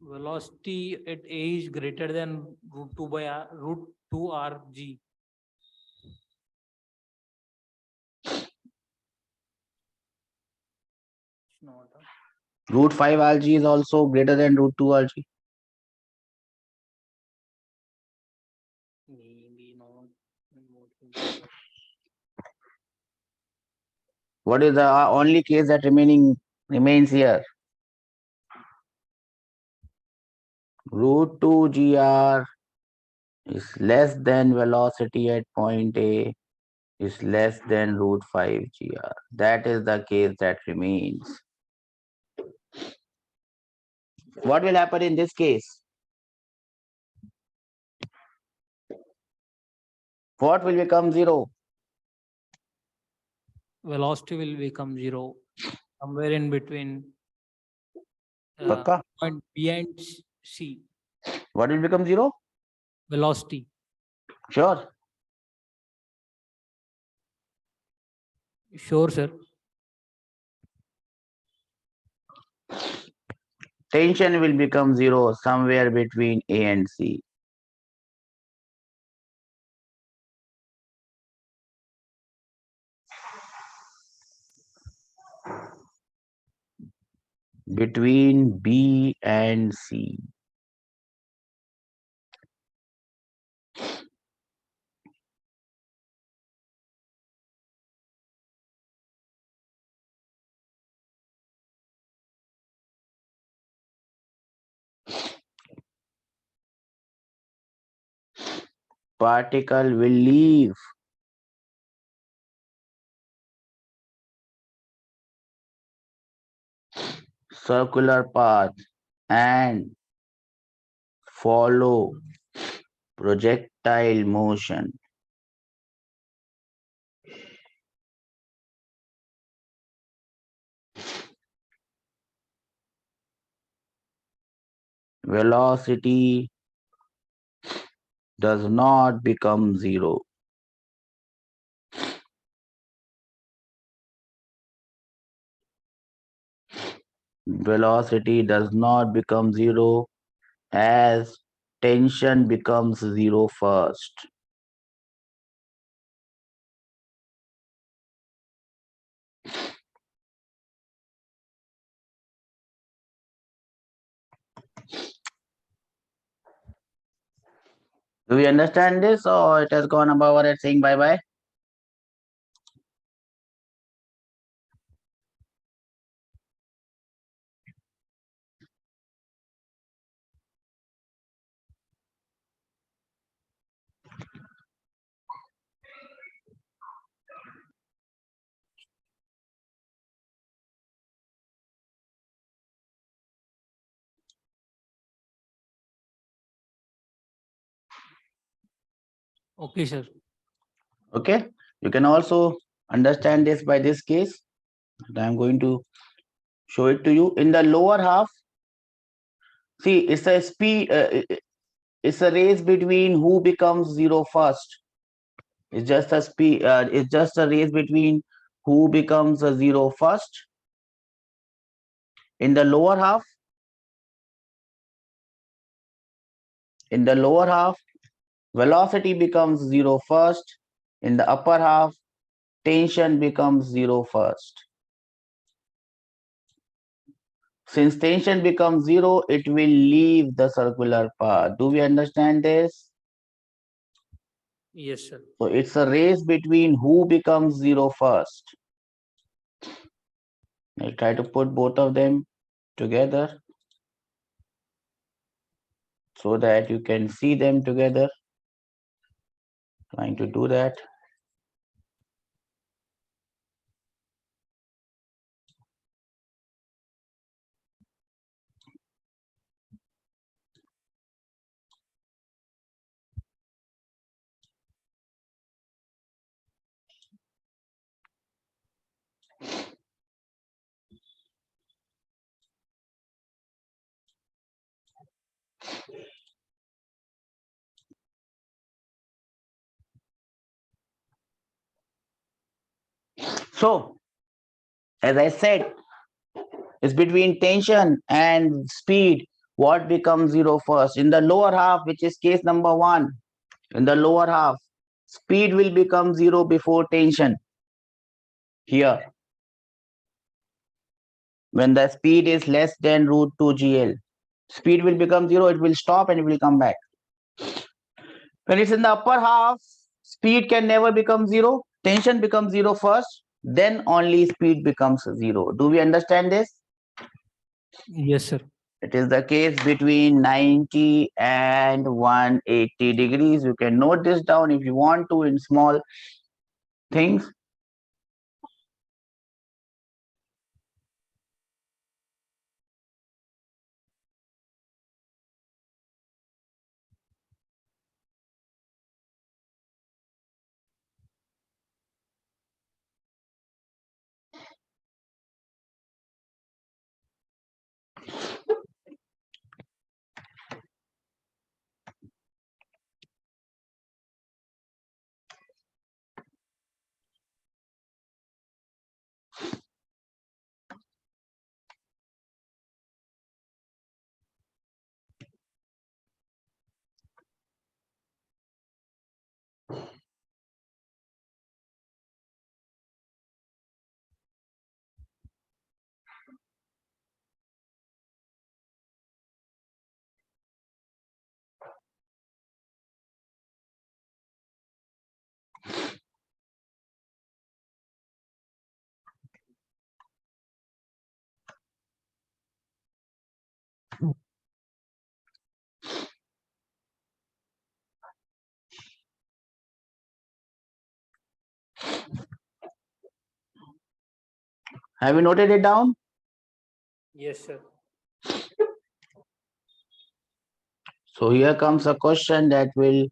Velocity at A is greater than root 2 by R, root 2 RG. It's not. Root 5 algae is also greater than root 2 algae. Maybe not. What is the only case that remains here? Root 2 GR is less than velocity at point A is less than root 5 GR. That is the case that remains. What will happen in this case? What will become 0? Velocity will become 0 somewhere in between Pakka? point B and C. What will become 0? Velocity. Sure. Sure, sir. Tension will become 0 somewhere between A and C. Between B and C. Particle will leave circular path and follow projectile motion. Velocity does not become 0. Velocity does not become 0 as tension becomes 0 first. Do we understand this, or it has gone above our head saying bye bye? Okay, sir. Okay, you can also understand this by this case. I'm going to show it to you. In the lower half, see, it's a speed, it's a race between who becomes 0 first. It's just a it's just a race between who becomes a 0 first. In the lower half, velocity becomes 0 first. In the upper half, tension becomes 0 first. Since tension becomes 0, it will leave the circular path. Do we understand this? Yes, sir. So it's a race between who becomes 0 first. I'll try to put both of them together so that you can see them together. Trying to do that. So, as I said, it's between tension and speed. What becomes 0 first? In the lower half, which is case number 1, in the lower half, speed will become 0 before tension. Here. When the speed is less than root 2 GL, speed will become 0, it will stop and it will come back. When it's in the upper half, speed can never become 0. Tension becomes 0 first, then only speed becomes 0. Do we understand this? Yes, sir. It is the case between 90 and 180 degrees. You can note this down if you want to in small things. Have you noted it down? Yes, sir. So here comes a question that will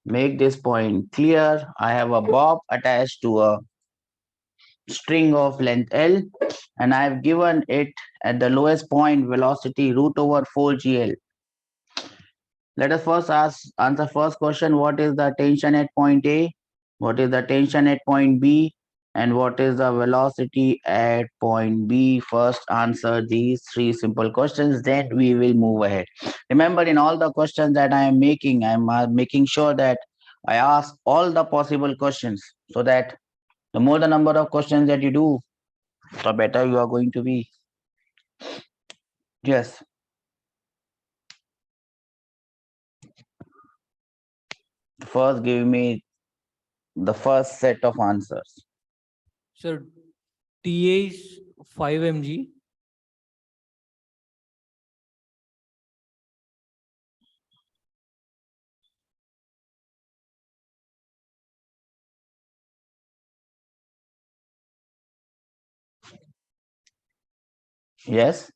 make this point clear. I have a bob attached to a string of length L and I have given it at the lowest point velocity root over 4 GL. Let us first answer first question. What is the tension at point A? What is the tension at point B? And what is the velocity at point B? First answer these three simple questions, then we will move ahead. Remember, in all the questions that I am making, I am making sure that I ask all the possible questions so that the more the number of questions that you do, the better you are going to be. Yes. First, give me the first set of answers. Sir, TA is 5 mg. Yes.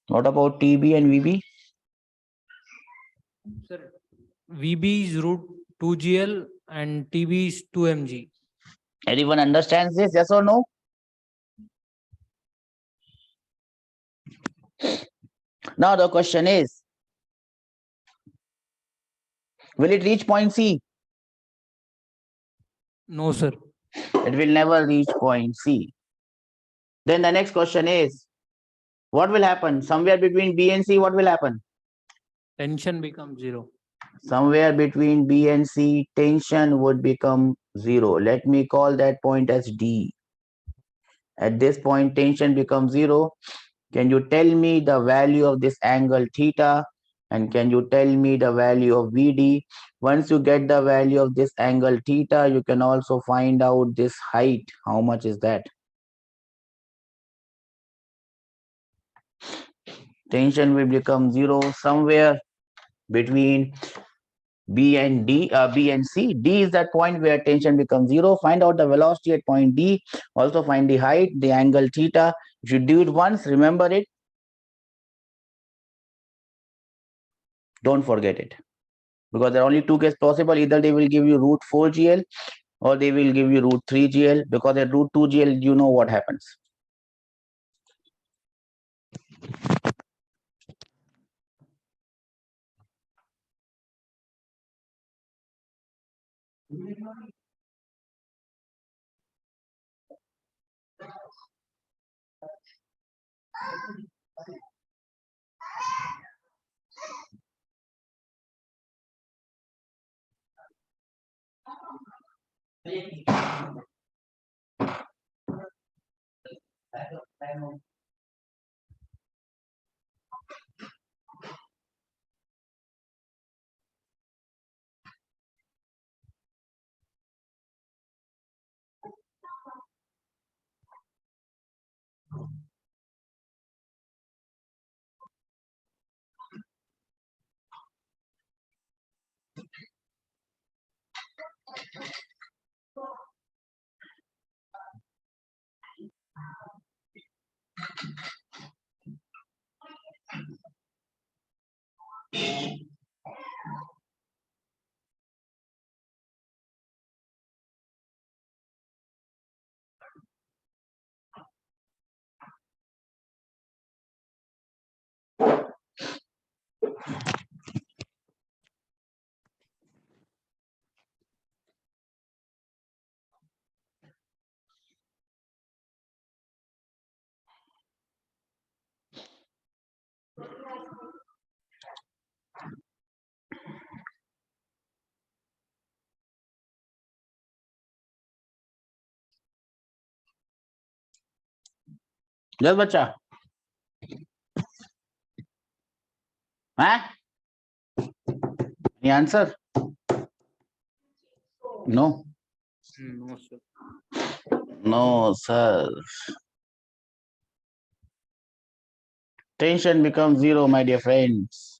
What about TB and VB? Sir, VB is root 2 GL and TB is 2 mg. Anyone understands this? Yes or no? Now the question is, will it reach point C? No, sir. It will never reach point C. Then the next question is, what will happen? Somewhere between B and C, what will happen? Tension becomes 0. Somewhere between B and C, tension would become 0. Let me call that point as D. At this point, tension becomes 0. Can you tell me the value of this angle theta? And can you tell me the value of VD? Once you get the value of this angle theta, you can also find out this height. How much is that? Tension will become 0 somewhere between B and B and C. D is that point where tension becomes 0. Find out the velocity at point D. Also find the height, the angle theta. If you do it once, remember it. Don't forget it. Because there are only two cases possible. Either they will give you root 4 GL or they will give you root 3 GL. Because at root 2 GL, you know what happens. Yes, bacha. Huh? Any answer? No. No, sir. No, sir. Tension becomes zero, my dear friends.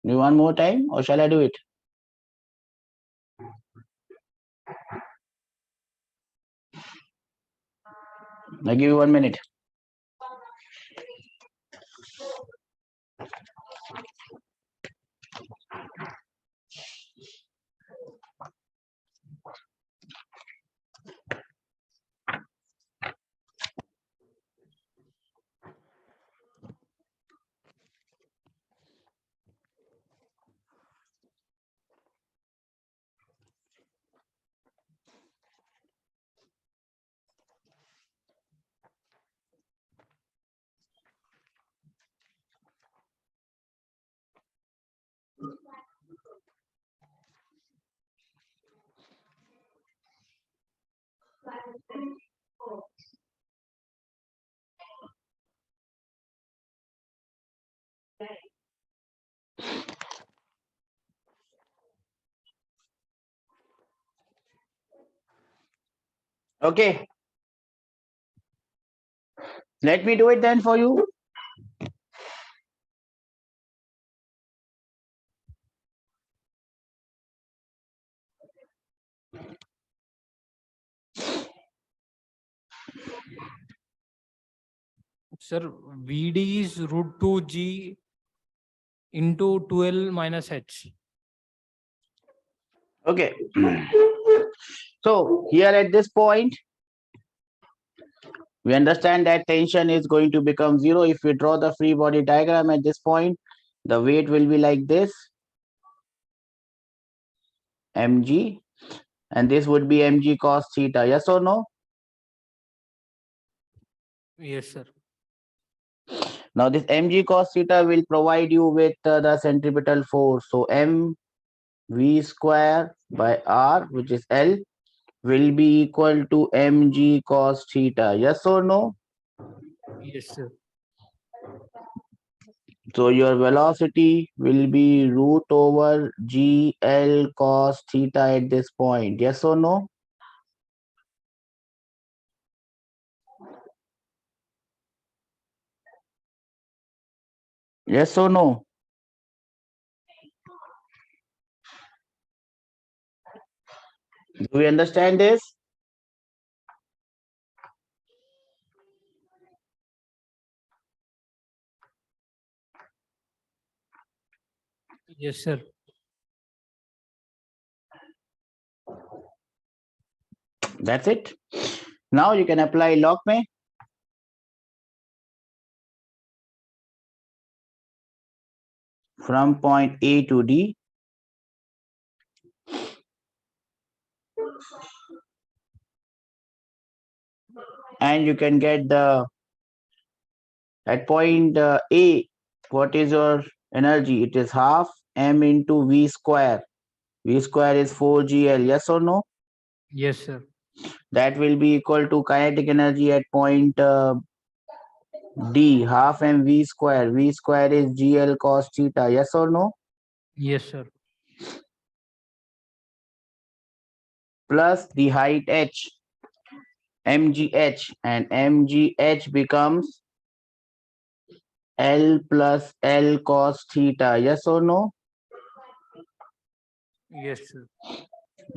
Do you want more time or shall I do it? I give you 1 minute. Okay. Let me do it then for you. Sir, VD is root 2G into 12 minus H. Okay. So here at this point, we understand that tension is going to become zero. If we draw the free body diagram at this point, the weight will be like this, mg, and this would be mg cos theta. Yes or no? Yes, sir. Now this mg cos theta will provide you with the centripetal force. So m v square by r, which is L, will be equal to mg cos theta. Yes or no? Yes, sir. So your velocity will be root over gl cos theta at this point. Yes or no? Yes or no? Do we understand this? Yes, sir. That's it. Now you can apply log me. from point A to D. And you can get the at point A, what is your energy? It is half m into v square. V square is 4gl. Yes or no? Yes, sir. That will be equal to kinetic energy at point D, half mv square. V square is gl cos theta. Yes or no? Yes, sir. Plus the height h, mgh, and mgh becomes L plus L cos theta. Yes or no? Yes, sir.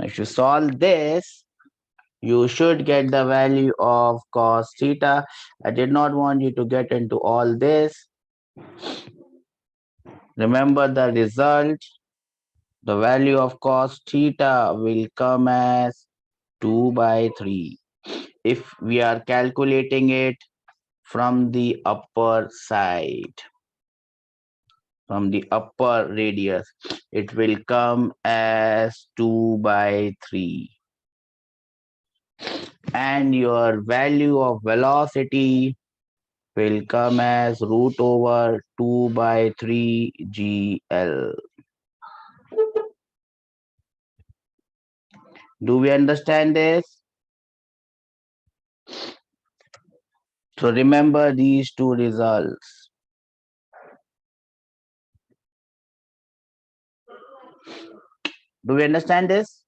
If you solve this, you should get the value of cos theta. I did not want you to get into all this. Remember the result. The value of cos theta will come as 2 by 3. If we are calculating it from the upper side, from the upper radius, it will come as 2 by 3. And your value of velocity will come as root over 2 by 3 GL. Do we understand this? So remember these two results. Do we understand this?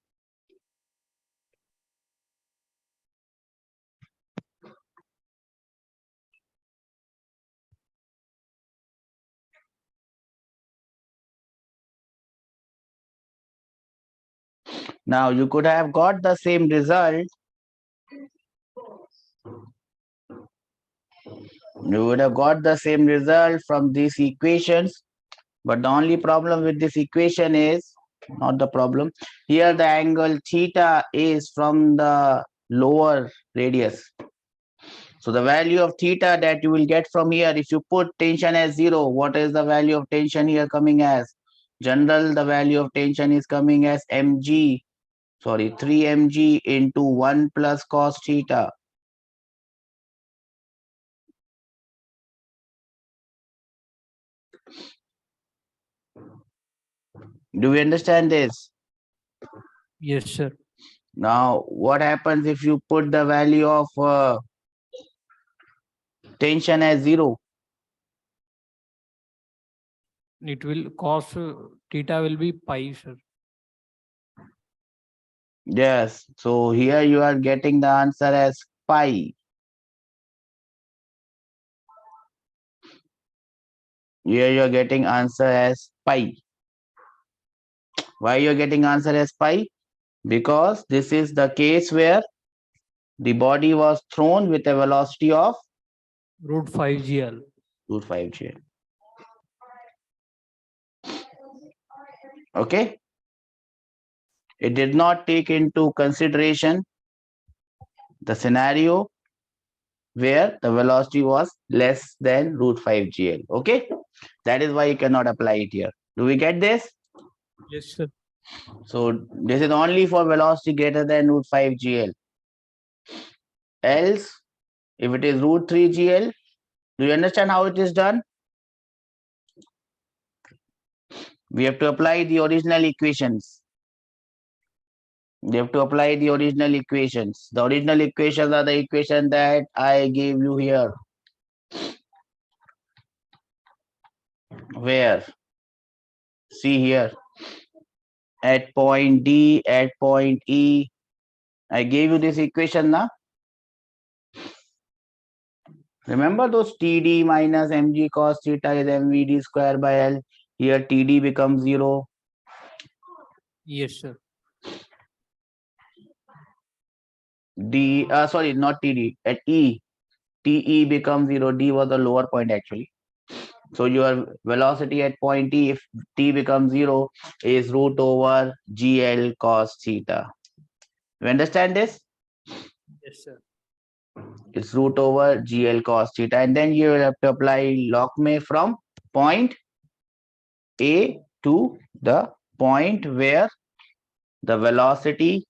Now you could have got the same result. You would have got the same result from these equations. But the only problem with this equation is, not the problem, here the angle theta is from the lower radius. So the value of theta that you will get from here, if you put tension as 0, what is the value of tension here coming as? General, the value of tension is coming as 3 mg into 1 plus cos theta. Do we understand this? Yes, sir. Now, what happens if you put the value of tension as 0? It will cos theta will be pi, sir. Yes. So here you are getting the answer as pi. Here you are getting answer as pi. Why you are getting answer as pi? Because this is the case where the body was thrown with a velocity of Root 5 GL. root 5g. Okay. It did not take into consideration the scenario where the velocity was less than root 5 gl. Okay. That is why you cannot apply it here. Do we get this? Yes, sir. So this is only for velocity greater than root 5 gl. Else, if it is root 3 gl, do you understand how it is done? We have to apply the original equations. You have to apply the original equations. The original equations are the equation that I gave you here. Where? See here. At point D, at point E. I gave you this equation now. Remember those TD minus mg cos theta is mvd square by L. Here TD becomes 0. Yes, sir. Sorry, not TD. At E, TE becomes 0. D was the lower point actually. So your velocity at point T, if T becomes 0, is root over GL cos theta. You understand this? Yes, sir. It's root over GL cos theta. And then you will have to apply log May from point A to the point where the velocity,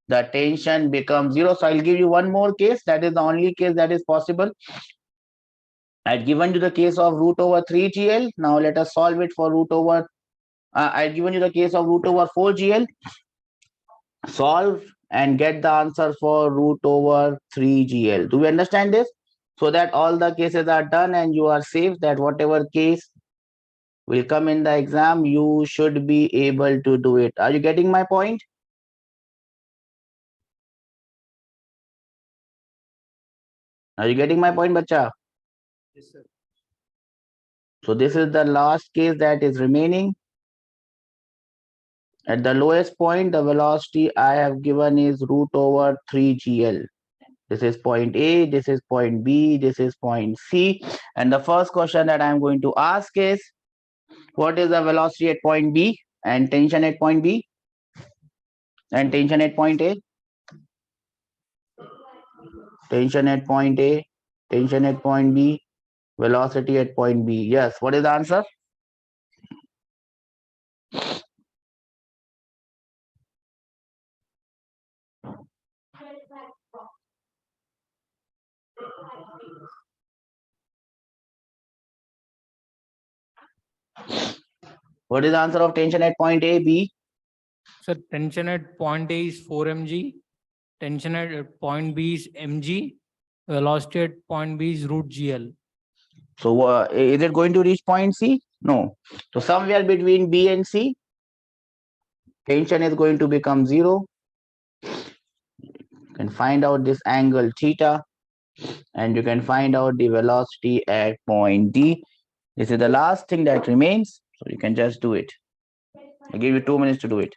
the tension becomes zero. So I'll give you one more case. That is the only case that is possible. I've given you the case of root over 3GL. Now let us solve it for root over. I've given you the case of root over 4GL. Solve and get the answer for root over 3GL. Do we understand this? So that all the cases are done and you are safe that whatever case will come in the exam, you should be able to do it. Are you getting my point? Are you getting my point, bacha? Yes, sir. So this is the last case that is remaining. At the lowest point, the velocity I have given is root over 3GL. This is point A, this is point B, this is point C. And the first question that I'm going to ask is, what is the velocity at point B and tension at point B and tension at point A? Tension at point A, tension at point B, velocity at point B. Yes, what is the answer? What is the answer of tension at point A, B? So tension at point A is 4 mg. Tension at point B is mg. Velocity at point B is root GL. So is it going to reach point C? No. So somewhere between B and C, tension is going to become zero. You can find out this angle theta and you can find out the velocity at point D. This is the last thing that remains. So you can just do it. I'll give you 2 minutes to do it.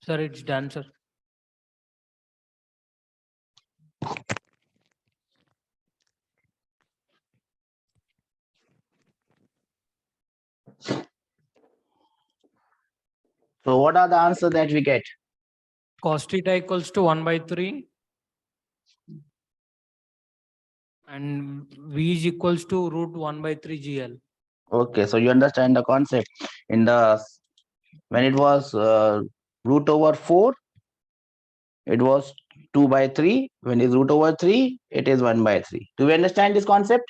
Sir, it's done, sir. So what are the answers that we get? Cos theta equals to 1/3. and V is equals to root 1 by 3 GL. Okay, so you understand the concept. In the when it was root over 4, it was 2 by 3. When it's root over 3, it is 1 by 3. Do we understand this concept?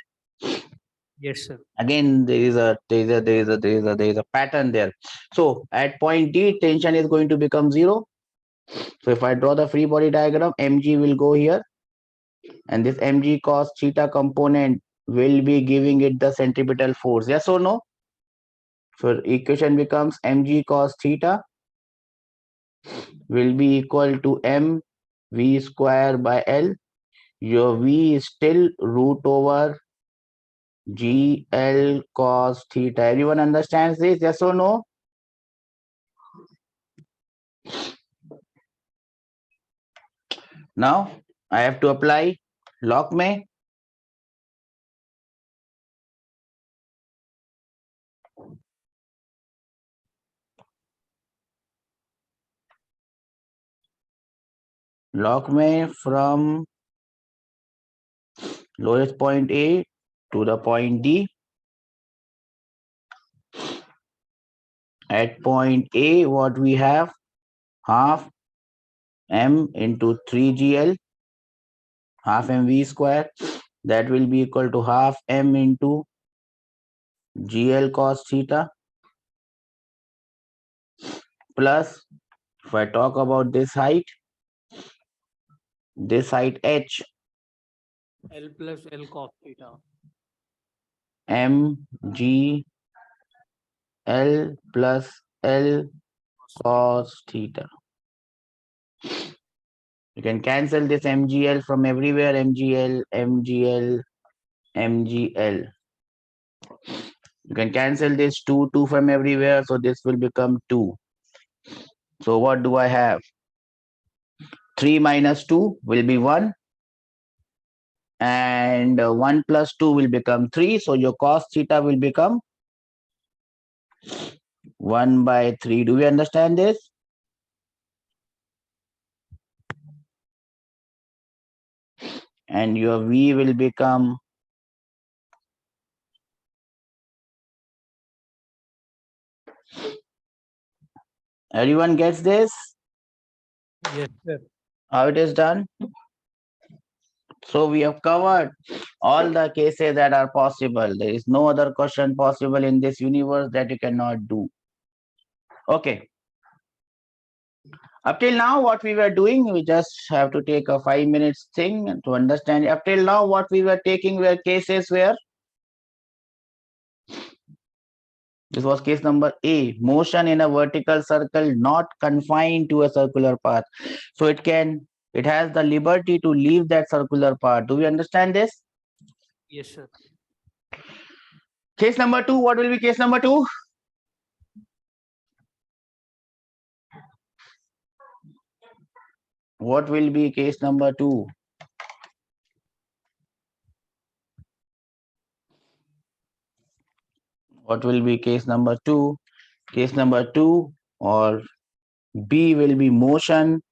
Yes, sir. Again, there is a pattern there. So at point D, tension is going to become 0. So if I draw the free body diagram, mg will go here, and this mg cos theta component will be giving it the centripetal force. Yes or no? So equation becomes mg cos theta will be equal to m v square by L. Your v is still root over GL cos theta. Everyone understands this? Yes or no? Now I have to apply log में. Log में from lowest point A to the point D. At point A, what we have? Half m into 3gl, half mv square. That will be equal to half m into gl cos theta, plus, if I talk about this height h, L plus L cos theta. m g l plus l cos theta. You can cancel this mgl from everywhere. Mgl, mgl, mgl. You can cancel this 2 from everywhere. So this will become 2. So what do I have? 3 minus 2 will be 1. And 1 plus 2 will become 3. So your cos theta will become 1 by 3. Do we understand this? And your V will become everyone gets this? Yes, sir. How it is done? So we have covered all the cases that are possible. There is no other question possible in this universe that you cannot do. Okay. Up till now, what we were doing, we just have to take a 5 minutes thing to understand. Up till now, what we were taking were cases where this was case number A, motion in a vertical circle not confined to a circular path. So it has the liberty to leave that circular path. Do we understand this? Yes, sir. Case number 2, what will be case number 2? What will be case number 2? What will be case number 2? Case number 2 or B will be motion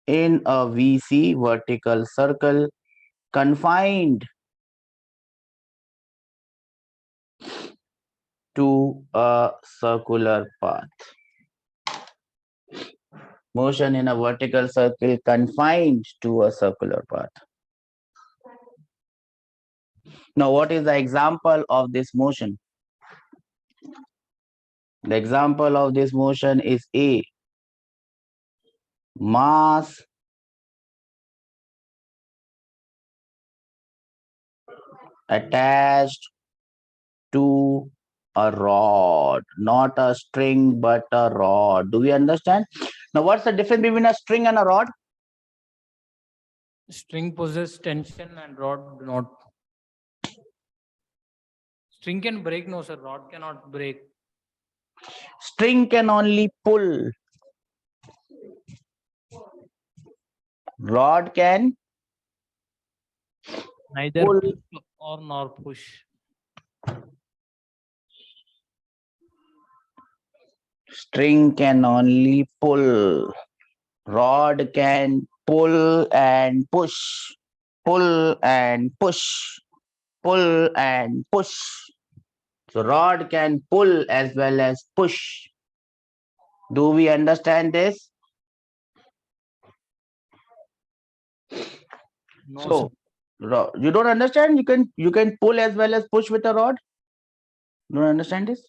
in a VC vertical circle confined to a circular path. Motion in a vertical circle confined to a circular path. Now, what is the example of this motion? The example of this motion is A, mass attached to a rod, not a string, but a rod. Do we understand? Now, what's the difference between a string and a rod? String possesses tension and rod do not. String can break, no sir. Rod cannot break. String can only pull. Rod can Neither pull. pull or nor push. String can only pull. Rod can pull and push. pull and push, pull and push. So rod can pull as well as push. Do we understand this? No, sir. So you don't understand? You can pull as well as push with a rod? Don't understand this?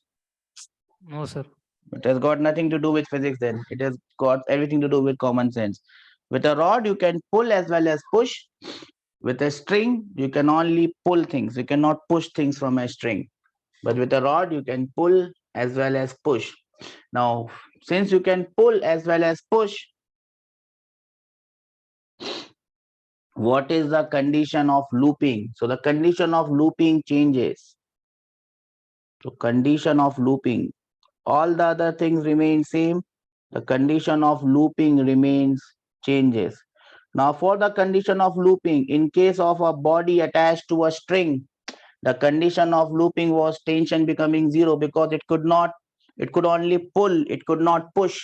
No, sir. It has got nothing to do with physics then. It has got everything to do with common sense. With a rod, you can pull as well as push. With a string, you can only pull things. You cannot push things from a string. But with a rod, you can pull as well as push. Now, since you can pull as well as push, what is the condition of looping? So the condition of looping changes. So condition of looping, all the other things remain same. The condition of looping remains changes. Now for the condition of looping, in case of a body attached to a string, the condition of looping was tension becoming zero because it could only pull, it could not push.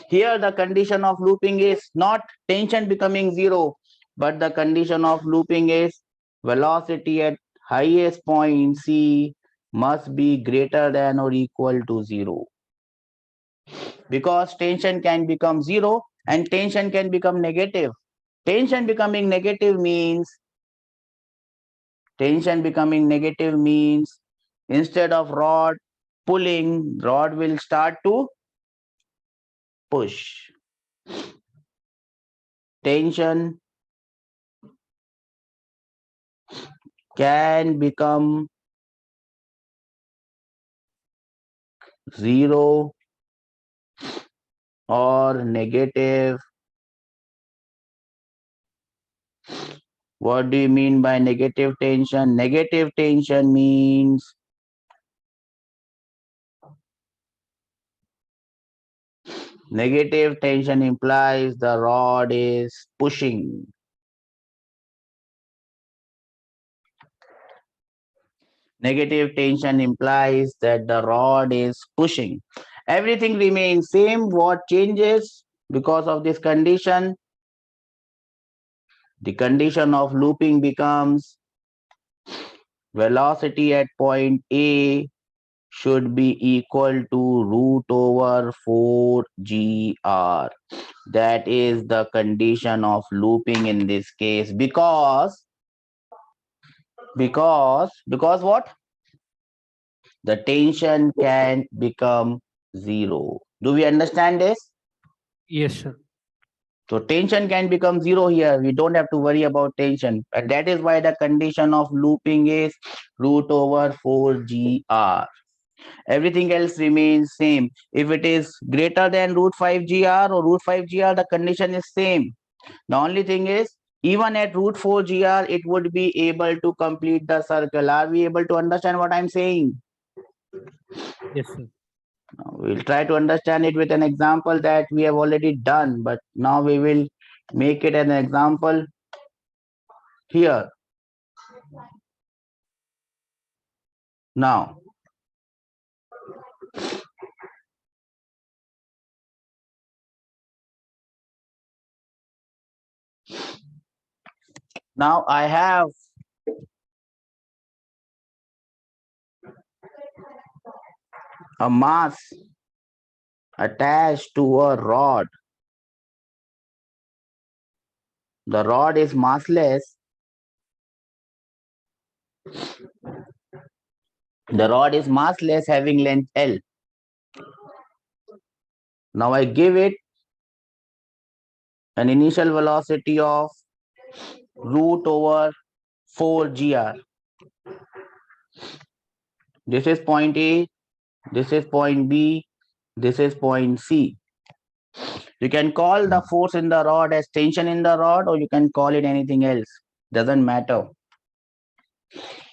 Here the condition of looping is not tension becoming zero, but the condition of looping is velocity at highest point C must be greater than or equal to zero. Because tension can become zero and tension can become negative. Tension becoming negative means instead of rod pulling, rod will start to push. Tension can become zero or negative. What do you mean by negative tension? Negative tension means negative tension implies the rod is pushing. Negative tension implies that the rod is pushing. Everything remains same. What changes because of this condition? The condition of looping becomes velocity at point A should be equal to root over 4GR. That is the condition of looping in this case because what? The tension can become zero. Do we understand this? Yes, sir. So tension can become zero here. We don't have to worry about tension. And that is why the condition of looping is root over 4GR. Everything else remains same. If it is greater than root 5GR or root 5GR, the condition is same. The only thing is, even at root 4GR, it would be able to complete the circle. Are we able to understand what I'm saying? Yes, sir. We'll try to understand it with an example that we have already done, but now we will make it an example here. Now, I have a mass attached to a rod. The rod is massless. The rod is massless having length L. Now I give it an initial velocity of root over 4GR. This is point A, this is point B, this is point C. You can call the force in the rod as tension in the rod, or you can call it anything else. Doesn't matter.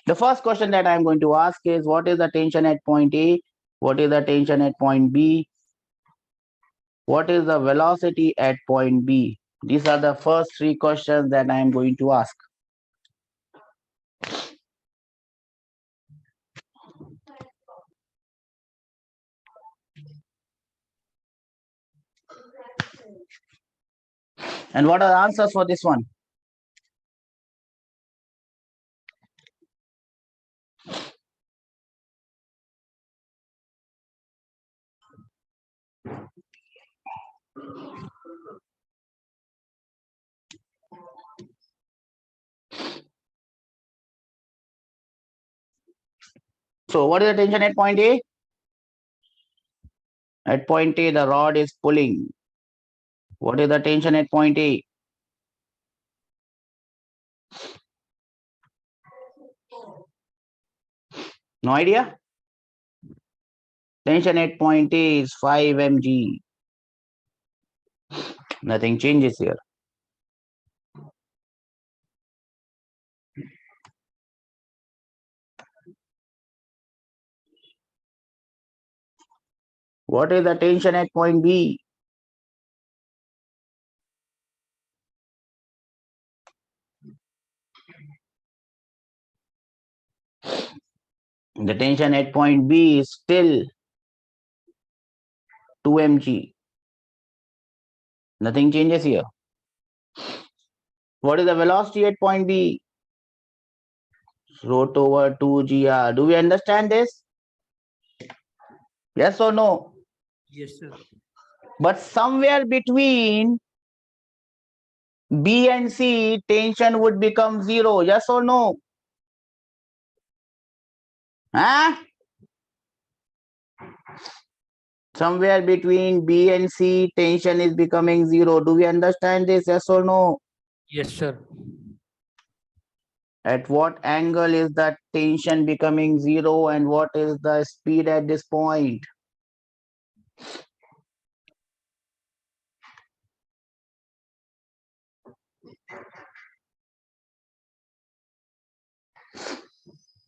The first question that I'm going to ask is, what is the tension at point A? What is the tension at point B? What is the velocity at point B? These are the first three questions that I'm going to ask. And what are the answers for this one? So what is the tension at point A? At point A, the rod is pulling. What is the tension at point A? No idea? Tension at point A is 5 mg. Nothing changes here. What is the tension at point B? The tension at point B is still 2 mg. Nothing changes here. What is the velocity at point B? Root over 2gr. Do we understand this? Yes or no? Yes, sir. But somewhere between B and C, tension would become 0. Yes or no? Huh? Somewhere between B and C, tension is becoming 0. Do we understand this? Yes or no? Yes, sir. At what angle is the tension becoming 0 and what is the speed at this point?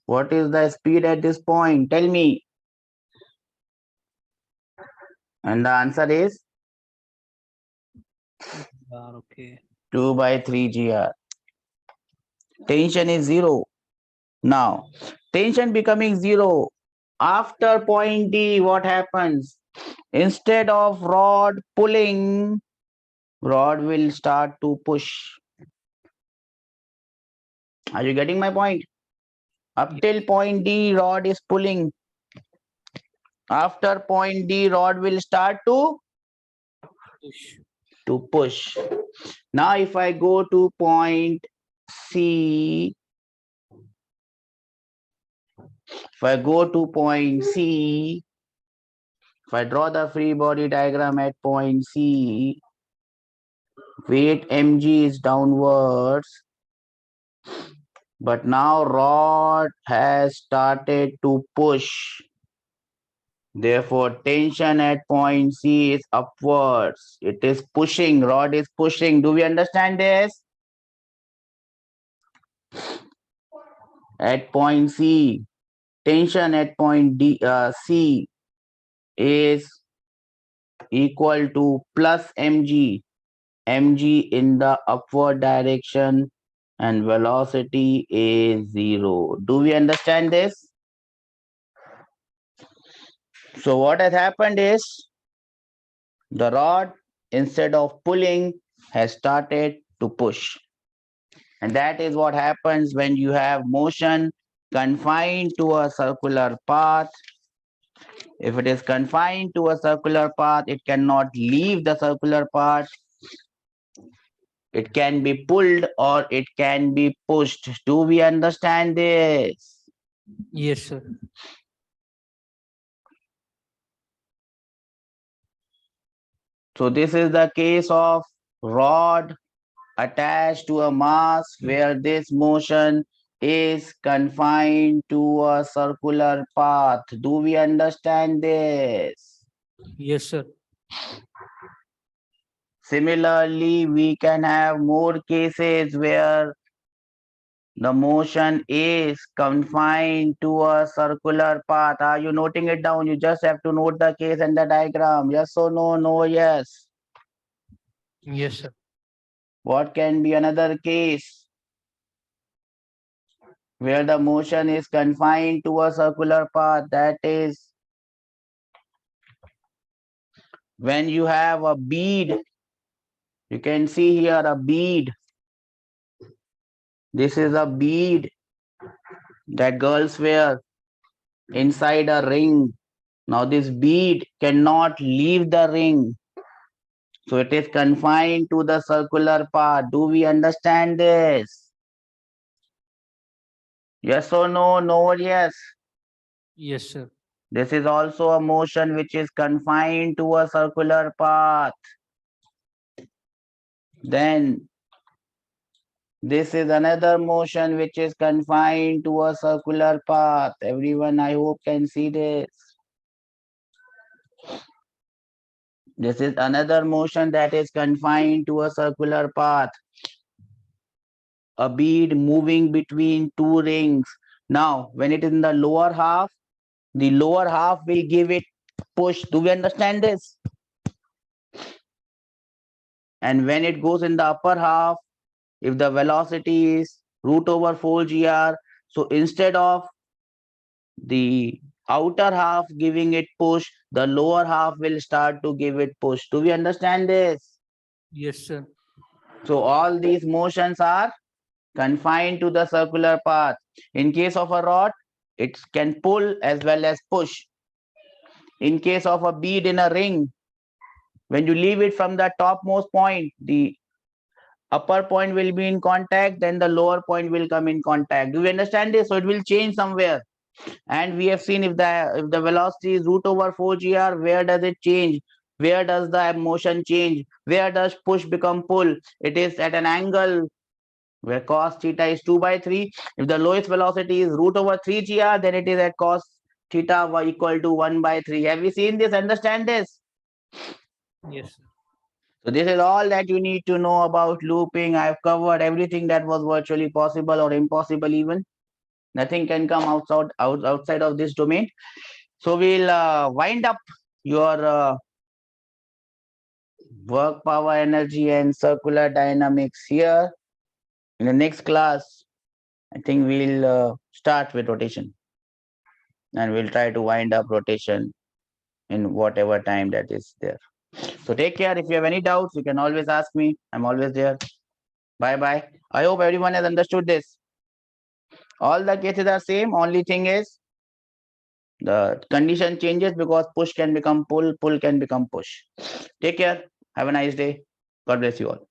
What is the speed at this point? Tell me. And the answer is Okay. 2 by 3 gr. Tension is 0. Now, tension becoming 0. After point D, what happens? Instead of rod pulling, rod will start to push. Are you getting my point? Up till point D, rod is pulling. After point D, rod will start to push. Now, if I go to point C, if I draw the free body diagram at point C, weight mg is downwards, but now rod has started to push. Therefore, tension at point C is upwards. It is pushing, rod is pushing. Do we understand this? At point C, tension at point C is equal to plus mg, mg in the upward direction, and velocity is 0. Do we understand this? So what has happened is the rod, instead of pulling, has started to push. And that is what happens when you have motion confined to a circular path. If it is confined to a circular path, it cannot leave the circular path. It can be pulled or it can be pushed. Do we understand this? Yes, sir. So this is the case of rod attached to a mass where this motion is confined to a circular path. Do we understand this? Yes, sir. Similarly, we can have more cases where the motion is confined to a circular path. Are you noting it down? You just have to note the case and the diagram. Yes or no? No, yes. Yes, sir. What can be another case where the motion is confined to a circular path? That is when you have a bead. You can see here a bead. This is a bead that girls wear inside a ring. Now this bead cannot leave the ring. So it is confined to the circular path. Do we understand this? Yes or no? No or yes? Yes, sir. This is also a motion which is confined to a circular path. Then this is another motion which is confined to a circular path. Everyone, I hope, can see this. This is another motion that is confined to a circular path. A bead moving between two rings. Now, when it is in the lower half, the lower half will give it push. Do we understand this? And when it goes in the upper half, if the velocity is root over 4gr, so instead of the outer half giving it push, the lower half will start to give it push. Do we understand this? Yes, sir. So all these motions are confined to the circular path. In case of a rod, it can pull as well as push. In case of a bead in a ring, when you leave it from the topmost point, the upper point will be in contact, then the lower point will come in contact. Do you understand this? So it will change somewhere. And we have seen if the velocity is root over 4gr, where does it change? Where does the motion change? Where does push become pull? It is at an angle where cos theta is 2 by 3. If the lowest velocity is root over 3gr, then it is at cos theta equal to 1 by 3. Have we seen this? Understand this? Yes, sir. So this is all that you need to know about looping. I've covered everything that was virtually possible or impossible even. Nothing can come outside of this domain. So we'll wind up your work, power, energy, and circular dynamics here. In the next class, I think we'll start with rotation. And we'll try to wind up rotation in whatever time that is there. So take care. If you have any doubts, you can always ask me. I'm always there. Bye-bye. I hope everyone has understood this. All the cases are same. Only thing is the condition changes because push can become pull, pull can become push. Take care. Have a nice day. God bless you all.